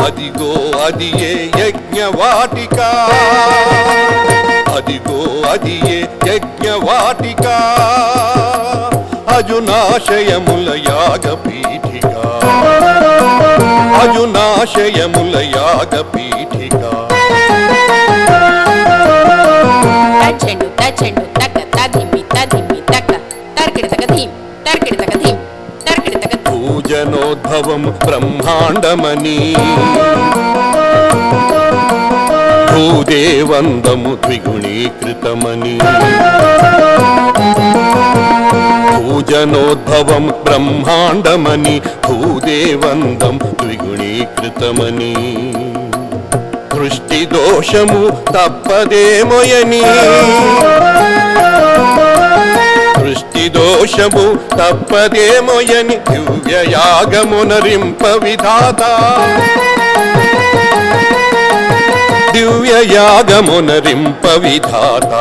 అదిగో అది ఏ యజ్ఞవాటిక అదిగో అది ఏ యజ్ఞవాటిక అజునాశయముల యాగపీఠిక అజునాశయముల యాగపీఠిక తచెండు తచెండు తక తధిమి తధిమి తక తర్కిడ తక ధీం తర్కిడ తక ధీం తర్కిడ తక పూజనోద్భవం బ్రహ్మాండమని భూదేవందము ద్విగుణీకృతమని పూజనోద్భవం బ్రహ్మాండమని భూదేవందం ద్విగుణీకృతమని దృష్టి దోషము తప్పదేమోయని దృష్టి దోషము తప్పదేమోయని దివ్యయాగమునరింప విధాత దివ్యయాగమునరింప విధాత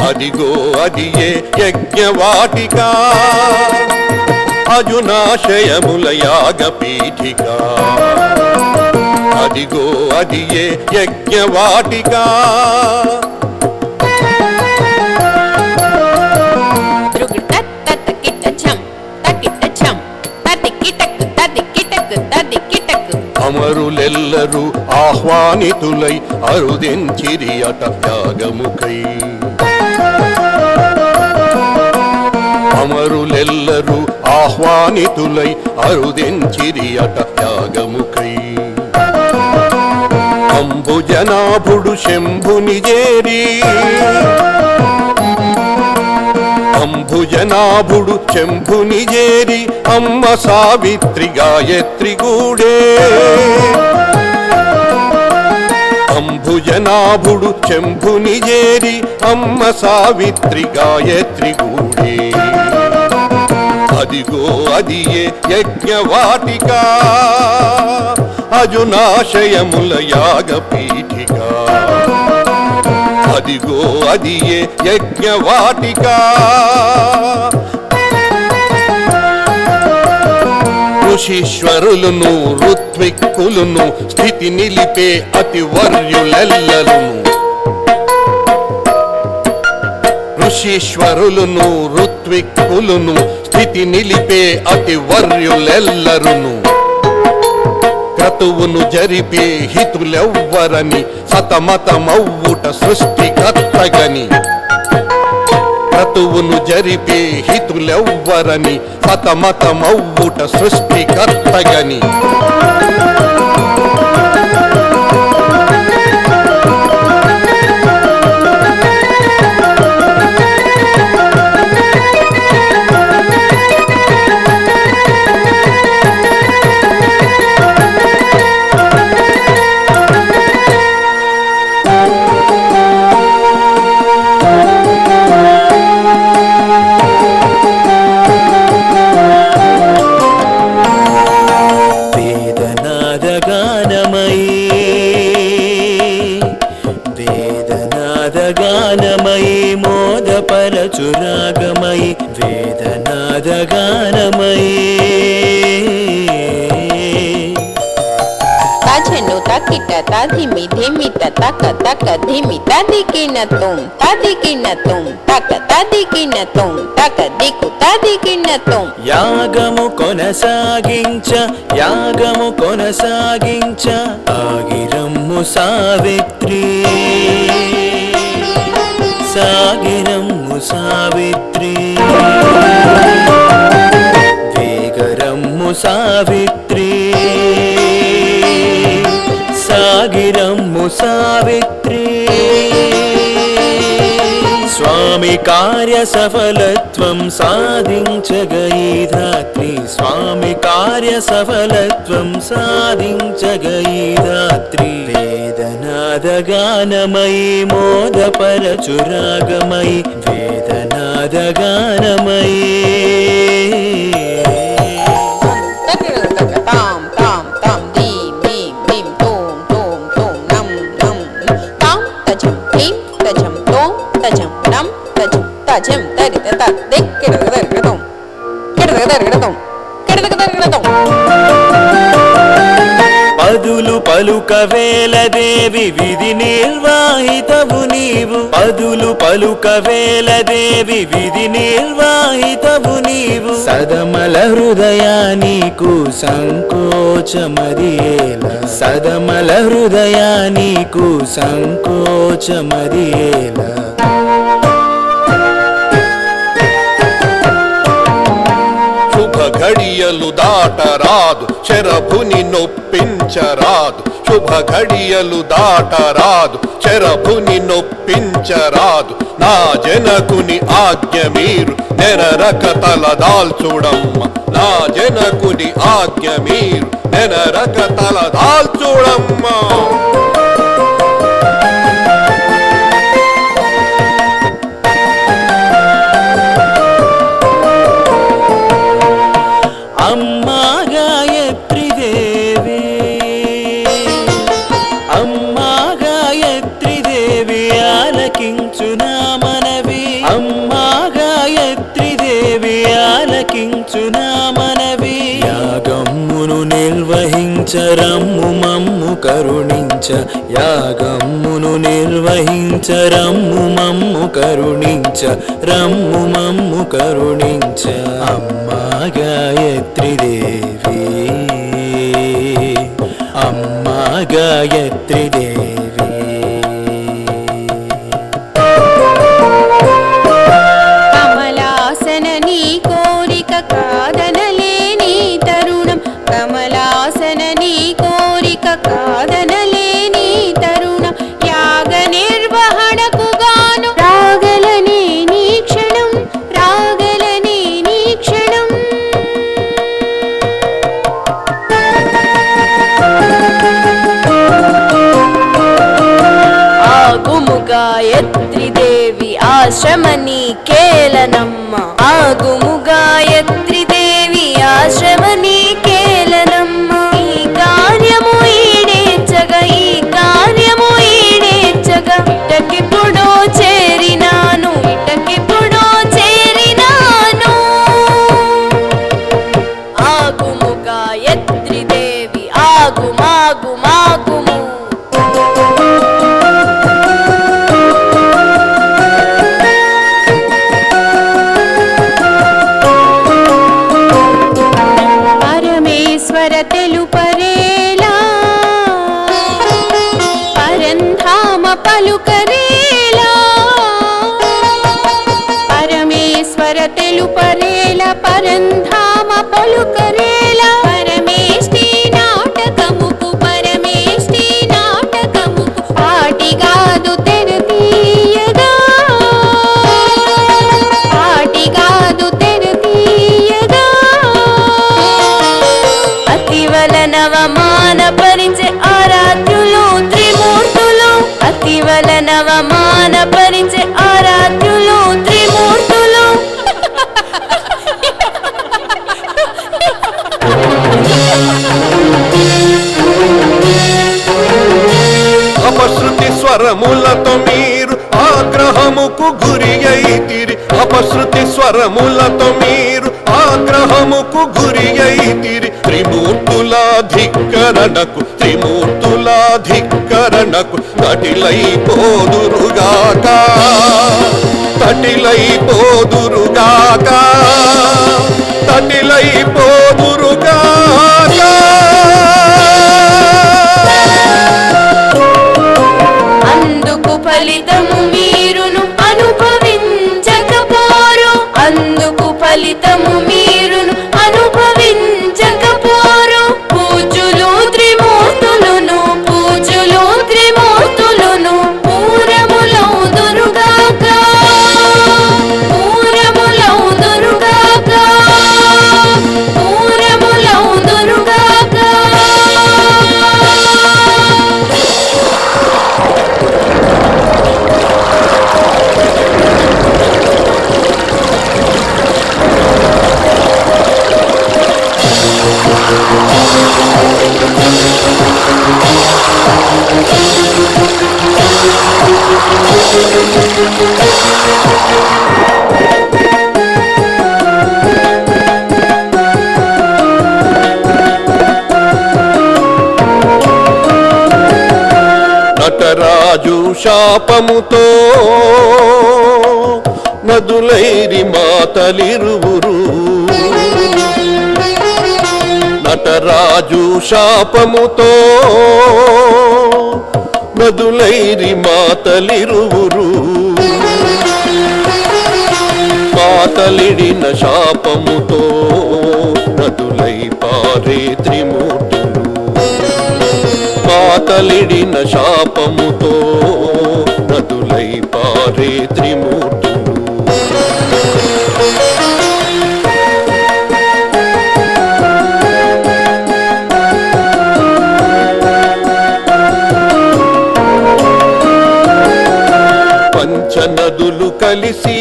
అదిగో అది ఏ యజ్ఞవాటిక అజునాశయముల యాగపీఠిక అదిగో అది ఏ యజ్ఞవాటిక అమరులెల్లరూ ఆహ్వానితులై అరుదెంచిరి అట యాగముఖై అమరులెల్లరూ ఆహ్వానితులై అరుదెంచిరి అట యాగముఖై అంబుజనాభుడు శంభుని చేరి అంబుజనాభుడు శంభుని చేరి అమ్మ సావిత్రి గాయత్రి గూడే అంబుజనాభుడు శంభుని చేరి అమ్మ సావిత్రి గాయత్రి గూడే అదిగో అది ఏ యజ్ఞవాటిక అజునాశయముల యాగపీఠిక అదిగో అది ఏ యజ్ఞవాటిక ఋషీశ్వరులను ఋత్విక్కులను స్థితి నిలిపే అతి వర్యులెల్లరును ఋషీశ్వరులును ఋత్విక్కులును స్థితి నిలిపే అతి వర్యులెల్లరును క్రతువును జరిపే హితులెవ్వరని సతమతమవ్వుట సృష్టికర్తగని క్రతువును జరిపే హితులెవ్వరని సతమతమవ్వుట సృష్టికర్తగని వేదనాదగానమయీ మోదపరచురాగమయీ వేదనాదగానమయీ తాజను తకిట తాధిమి ధిమి తక తక ధిమి తాదికిన తుం తక తాదికిన తుం తక దికు తాదికిన తుం యాగము కొనసాగించ ఆగిరమ్ము సావిత్రి వేగరమ్ము సావిత్రి సాగిరమ్ము సావిత్రి స్వామి కార్య సఫలత్వం సాధించగయి ధాత్రి స్వామి కార్య సఫలత్వం సాధించగయి ధాత్రి వేదనాదగానమయీ మోదపరచురాగమయీ వేదనాదగానమయీ తజం తరిత తక్కిడగదగదం పదులు పలుకవేల దేవి విధి నిర్వాహితవు నీవు పదులు పలుకవేల దేవి విధి నిర్వాహితవు నీవు సదమల హృదయానికు సంకోచమరియేల సదమల హృదయానికు సంకోచమరియేల ఘడియలు దాటరాదు శరభుని నొప్పించరాదు శుభ ఘడియలు దాటరాదు శరభుని నొప్పించరాదు నా జనకుని ఆజ్ఞ మీరు నెనరక తలదాల్చుడమ్మ నా జనకుని ఆజ్ఞ మీరు నెనరక తలదాల్చుడమ్మ అమ్మా గాయత్రి దేవి ఆలకించు నా మనవి అమ్మా గాయత్రి దేవి ఆలకించు నా మనవి యాగమ్మును నిర్వహించరమ్ము మమ్ము కరుణించ యాగమ్మును నిర్వహించరమ్ము మమ్ము కరుణించ రమ్ము మమ్ము కరుణించ అమ్మా గాయత్రి దేవి అమ్మా గాయత్రి దేవి కమలాసన నీ కోరిక కాదనలేని తరుణం కమలాసన నీ కోరిక కాదనలేని తరుణం యాగ నిర్వహణకు గాను రాగలనే నీ క్షణం రాగలనే నీ క్షణం ఆగుము గాయత్రి దేవి ఆశ్రమ నీ కేలనమ్మ ఆగుము గాయత్రి దేవి ఆశ్రమ నీ కేలనమ్మ ఈ కార్యము ఈడేచ్చగ ఈ కార్యము ఈడేచ్చగ ఇటకిప్పుడో చేరినాను ఇటకిప్పుడో చేరినాను ఆగుము గాయత్రి దేవి ఆగుమాగుమాగుము పలుకరేలా పరమేశ్వర తెలుపరేల పరంధామ పలుకరేల పరమేష్టి నాటకముకు పరమేష్టి నాటకముకు పాటిగాదు తెరతీయగా పాటిగాదు తెరతీయగా అతివల నవమాన పరిచే ఆరాధ్యులు త్రిమూర్తులు అతివల నవమాన పరిచే ఆరాధ్యులు త్రిమూర్తులు అపశృతి స్వరములతో మీరు ఆగ్రహముకు గురి అయితిరి అపశృతి స్వరములతో మీరు ఆగ్రహముకు గురి అయితిరి త్రిమూర్తులాధికరణకు త్రిమూర్తులాధికరణకు తటిలైపోదురుగాక తటిలైపోదురుగాక తటిలైపోదురుగాక అందుకు ఫలితము మీరును అనుభవించకపోరు అందుకు ఫలితము మీరును అనుభవించకపోరు పూజులు త్రిమూర్తులును పూజులు త్రిమూర్తులును పూరములౌదురుగాక పూరములౌదురుగాక పూరములౌదురుగాక నటరాజు శాపముతో నదులైరి మాతలిరువురు నటరాజు శాపముతో నదులైరి మాతలిరువురు మాతలిడిన శాపముతో నదులై పారే త్రిమూర్తులు మాతలిడిన శాపముతో నదులై పారే త్రిమూర్తులు పంచనదులు కలిసి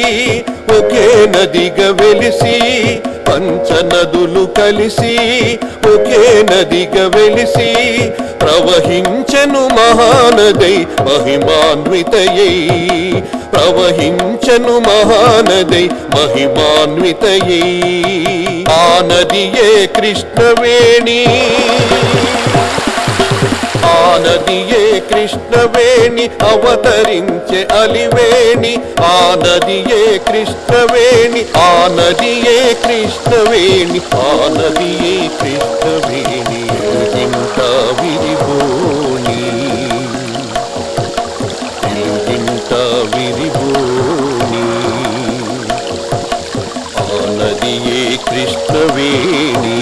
ఒకే నదిగా వెలిసి పంచనదులు కలిసి ఒకే నదిగా వెలిసి ప్రవహించెను మహానదై మహిమాన్వితయై ప్రవహించెను మహానదై మహిమాన్వితయై ఆ నదియే కృష్ణవేణి ఆ నదియే కృష్ణవేణి అవతరించే అలివేణి ఆ నదియే కృష్ణవేణి ఆ నదియే కృష్ణవేణి ఆ నదియే కృష్ణవేణి ఇంత విరిబోని ఇంత విరిబోని ఆ నదియే కృష్ణవేణి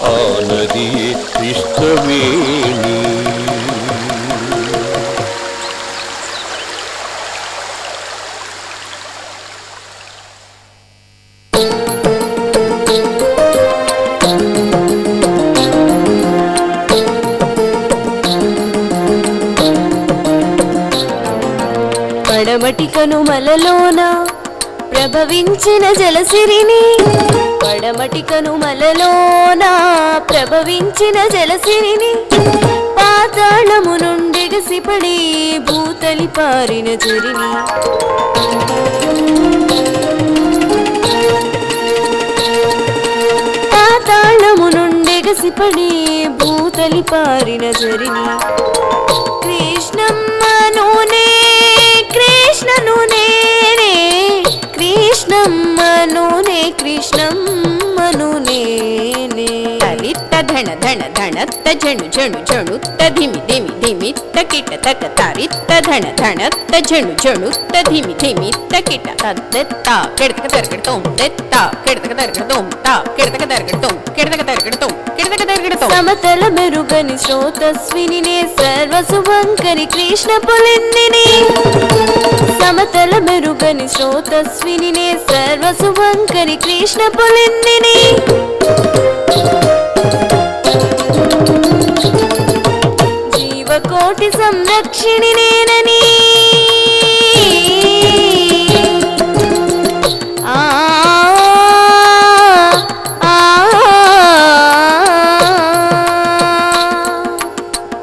ఆ నదియే కృష్ణవేణి పడమటి కనుమలలోన ప్రభవించిన జలసిరిని పడమటి కనుమలలోన ప్రభవించిన జలసిరిని పాతాళము నుండెగసిపడి భూతలి పారిన చెరిని పాతాళము నుండెగసిపడి భూతలి పారిన చెరిని కృష్ణమ్మను నే కృష్ణను నేనే కృష్ణమ్మను నే కృష్ణమ్మను నేనే తరిత్తది ధణ ధణ ధణ తజణు జణు జణు తధిమి ధిమి ధిమి తకిట తక తారి తధణ ధణ తజణు జణు తధిమి ధిమి తకిట తద్దెత్త కెడతక తరగడతోం దెత్త కెడతక తరగడతోం తా కెడతక తరగడతోం కెడతక తరగడతోం కెడతక తరగడతోం సమతల మెరుగని శ్రోతస్విని నే సర్వ శుభంకరి కృష్ణ పులిందిని సమతల మెరుగని శ్రోతస్విని నే సర్వ శుభంకరి కృష్ణ పులిందిని జీవకోటి సంరక్షిణి నేనని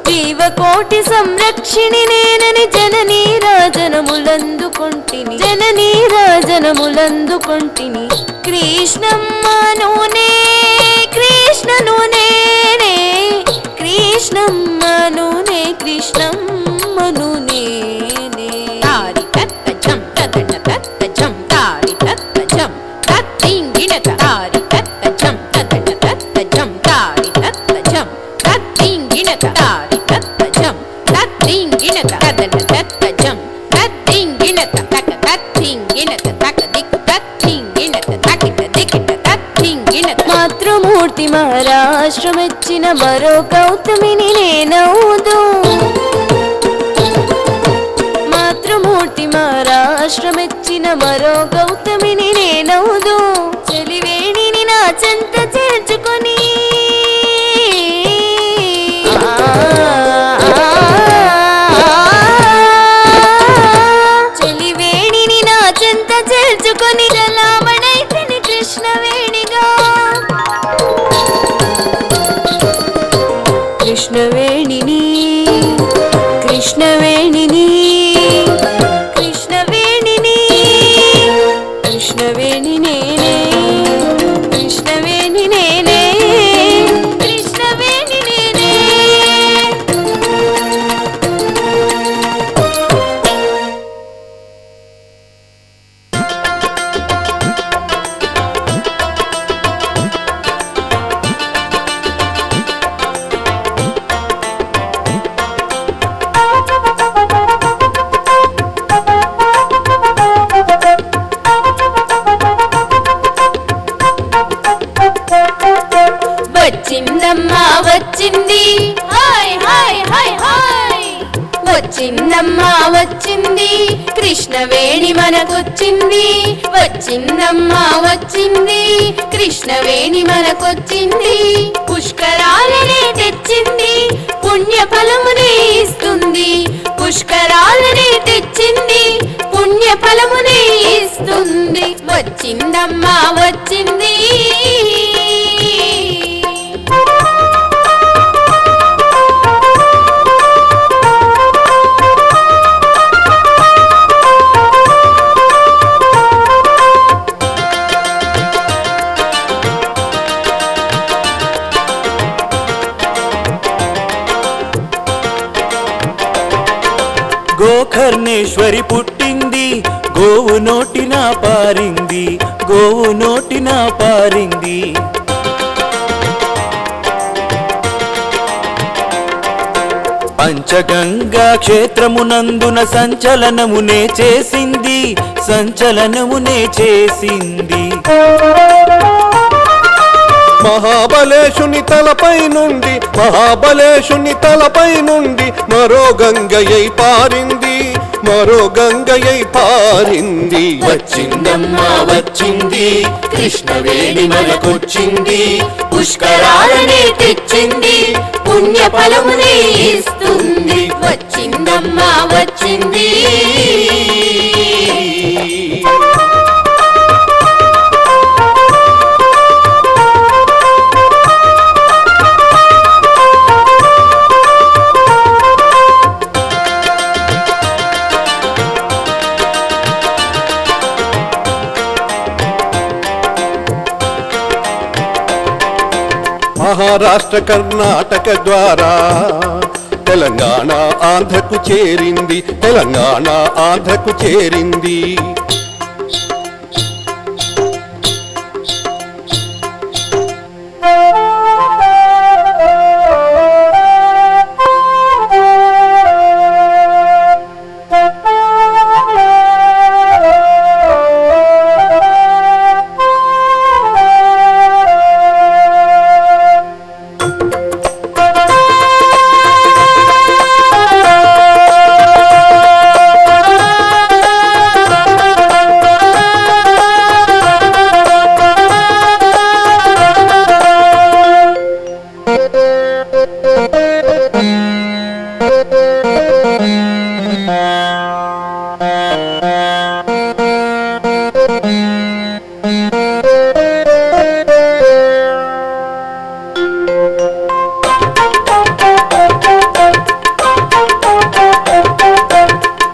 జీవకోటి సంరక్షిణి నేనని జననీ రాజనములందుకొంటిని జననీ రాజనములందుకొంటిని కృష్ణమ్మను నే కృష్ణను నేనే కృష్ణమ్మను నే కృష్ణమ్మను నేనే తారి తత్త జం తదట తత్త జం తారి తత్త జం తత్తింగిన తారి తత్త జం తదట తత్త జం తారి తత్త జం తత్తింగిన తారి తత్త జం తత్తింగిన తదట తత్త జం తత్తింగిన తక తత్తింగిన తక దిక్కు తత్తింగిన తకిట దికిట తత్తింగిన మాతృమూర్తి మహారాష్ట్రమెచ్చిన మరో గౌతమిని నేనౌదు మాతృమూర్తి మహారాష్ట్రమెచ్చిన మరో గౌతమిని నేనౌదు చెలివేణిని నా చెంత చేర్చుకొని చెలివేణిని నా చెంత చేర్చుకొని జలామణైతిని కృష్ణవేణిగా కృష్ణవేణిని కృష్ణవేణిని కృష్ణవేణిని కృష్ణవేణి నేనే కృష్ణవేణి నేనే కృష్ణవేణి నేనే వచ్చిందమ్మా వచ్చింది హాయ్ హాయ్ హాయ్ హాయ్ వచ్చిందమ్మా వచ్చింది కృష్ణవేణి మనకొచ్చింది వచ్చిందమ్మా వచ్చింది కృష్ణవేణి మనకొచ్చింది పుష్కరాలనే తెచ్చింది పుణ్య ఫలమునే ఇస్తుంది పుష్కరాలనే తెచ్చింది పుణ్య ఫలమునే ఇస్తుంది వచ్చిందమ్మా వచ్చింది గోకర్ణేశ్వరి పుట్టింది గోవు నోటిన పారింది గోవు నోటిన పారింది పంచగంగా క్షేత్రమునందున సంచలనమునే చేసింది సంచలనమునే చేసింది మహాబలేశుని తలపై నుండి మహాబలేశుని తలపై నుండి మరో గంగయై పారింది మరో గంగయై పారింది వచ్చిందమ్మా వచ్చింది కృష్ణవేణి మనకొచ్చింది పుష్కరాలనే తెచ్చింది పుణ్య ఫలమునే ఇస్తుంది వచ్చిందమ్మా వచ్చింది మహారాష్ట్ర కర్ణాటక ద్వారా తెలంగాణ ఆంధ్రకు చేరింది తెలంగాణ ఆంధ్రకు చేరింది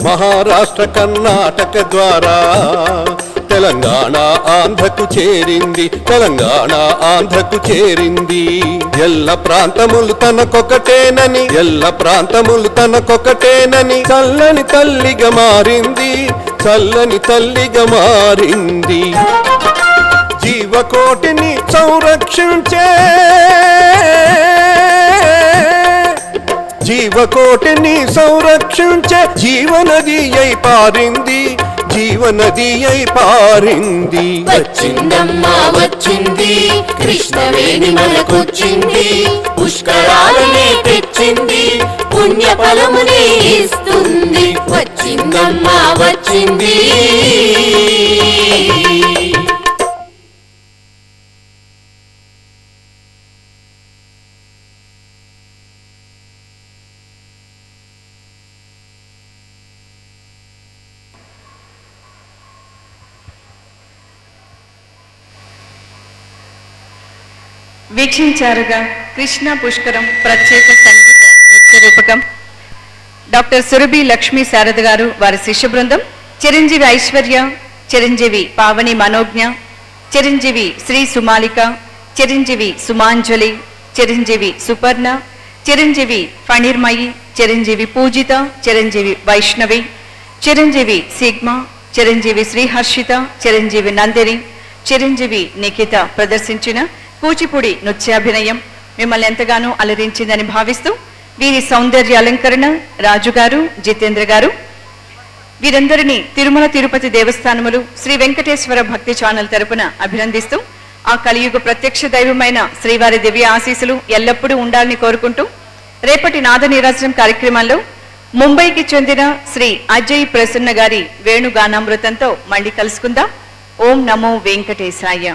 మహారాష్ట్ర కర్ణాటక ద్వారా తెలంగాణ ఆంధ్రకు చేరింది, తెలంగాణ ఆంధ్రకు చేరింది. ఎల్ల ప్రాంతములు తనకొకటేనని, ఎల్ల ప్రాంతములు తనకొకటేనని చల్లని తల్లిగా మారింది, చల్లని తల్లిగా మారింది. జీవకోటిని సంరక్షించే, జీవకోటిని సంరక్షించే జీవనది అయి పారింది, జీవనది అయి పారింది. వచ్చిందమ్మా వచ్చింది, కృష్ణవేణి మనకొచ్చింది, పుష్కరాలనే తెచ్చింది, పుణ్య ఫలమునే ఇస్తుంది. వచ్చిందమ్మా వచ్చింది. వీక్షించారుగా కృష్ణ పుష్కరం ప్రత్యేక సంగీత నృత్య రూపకం. డాక్టర్ సురభి లక్ష్మీ శారద గారు, వారి శిష్య బృందం, చిరంజీవి ఐశ్వర్య, చిరంజీవి పావని మనోజ్ఞ, చిరంజీవి శ్రీ సుమాలిక, చిరంజీవి సుమాంజలి, చిరంజీవి సుపర్ణ, చిరంజీవి ఫణిర్మయి, చిరంజీవి పూజిత, చిరంజీవి వైష్ణవి, చిరంజీవి సిగ్మా, చిరంజీవి శ్రీహర్షిత, చిరంజీవి నందిని, చిరంజీవి నిఖిత ప్రదర్శించిన కూచిపూడి నృత్యాభినయం మిమ్మల్ని ఎంతగానో అలరించిందని భావిస్తూ వీరి సౌందర్య అలంకరణ రాజుగారు, జితేంద్ర గారు, వీరందరినీ తిరుమల తిరుపతి దేవస్థానములు శ్రీ వెంకటేశ్వర భక్తి ఛానల్ తరపున అభినందిస్తూ ఆ కలియుగ ప్రత్యక్ష దైవమైన శ్రీవారి దివ్య ఆశీస్సులు ఎల్లప్పుడూ ఉండాలని కోరుకుంటూ రేపటి నాద నీరాజనం కార్యక్రమంలో ముంబైకి చెందిన శ్రీ అజయ్ ప్రసన్న గారి వేణుగానామృతంతో మళ్ళీ కలుసుకుందాం. ఓం నమో వెంకటేశాయ.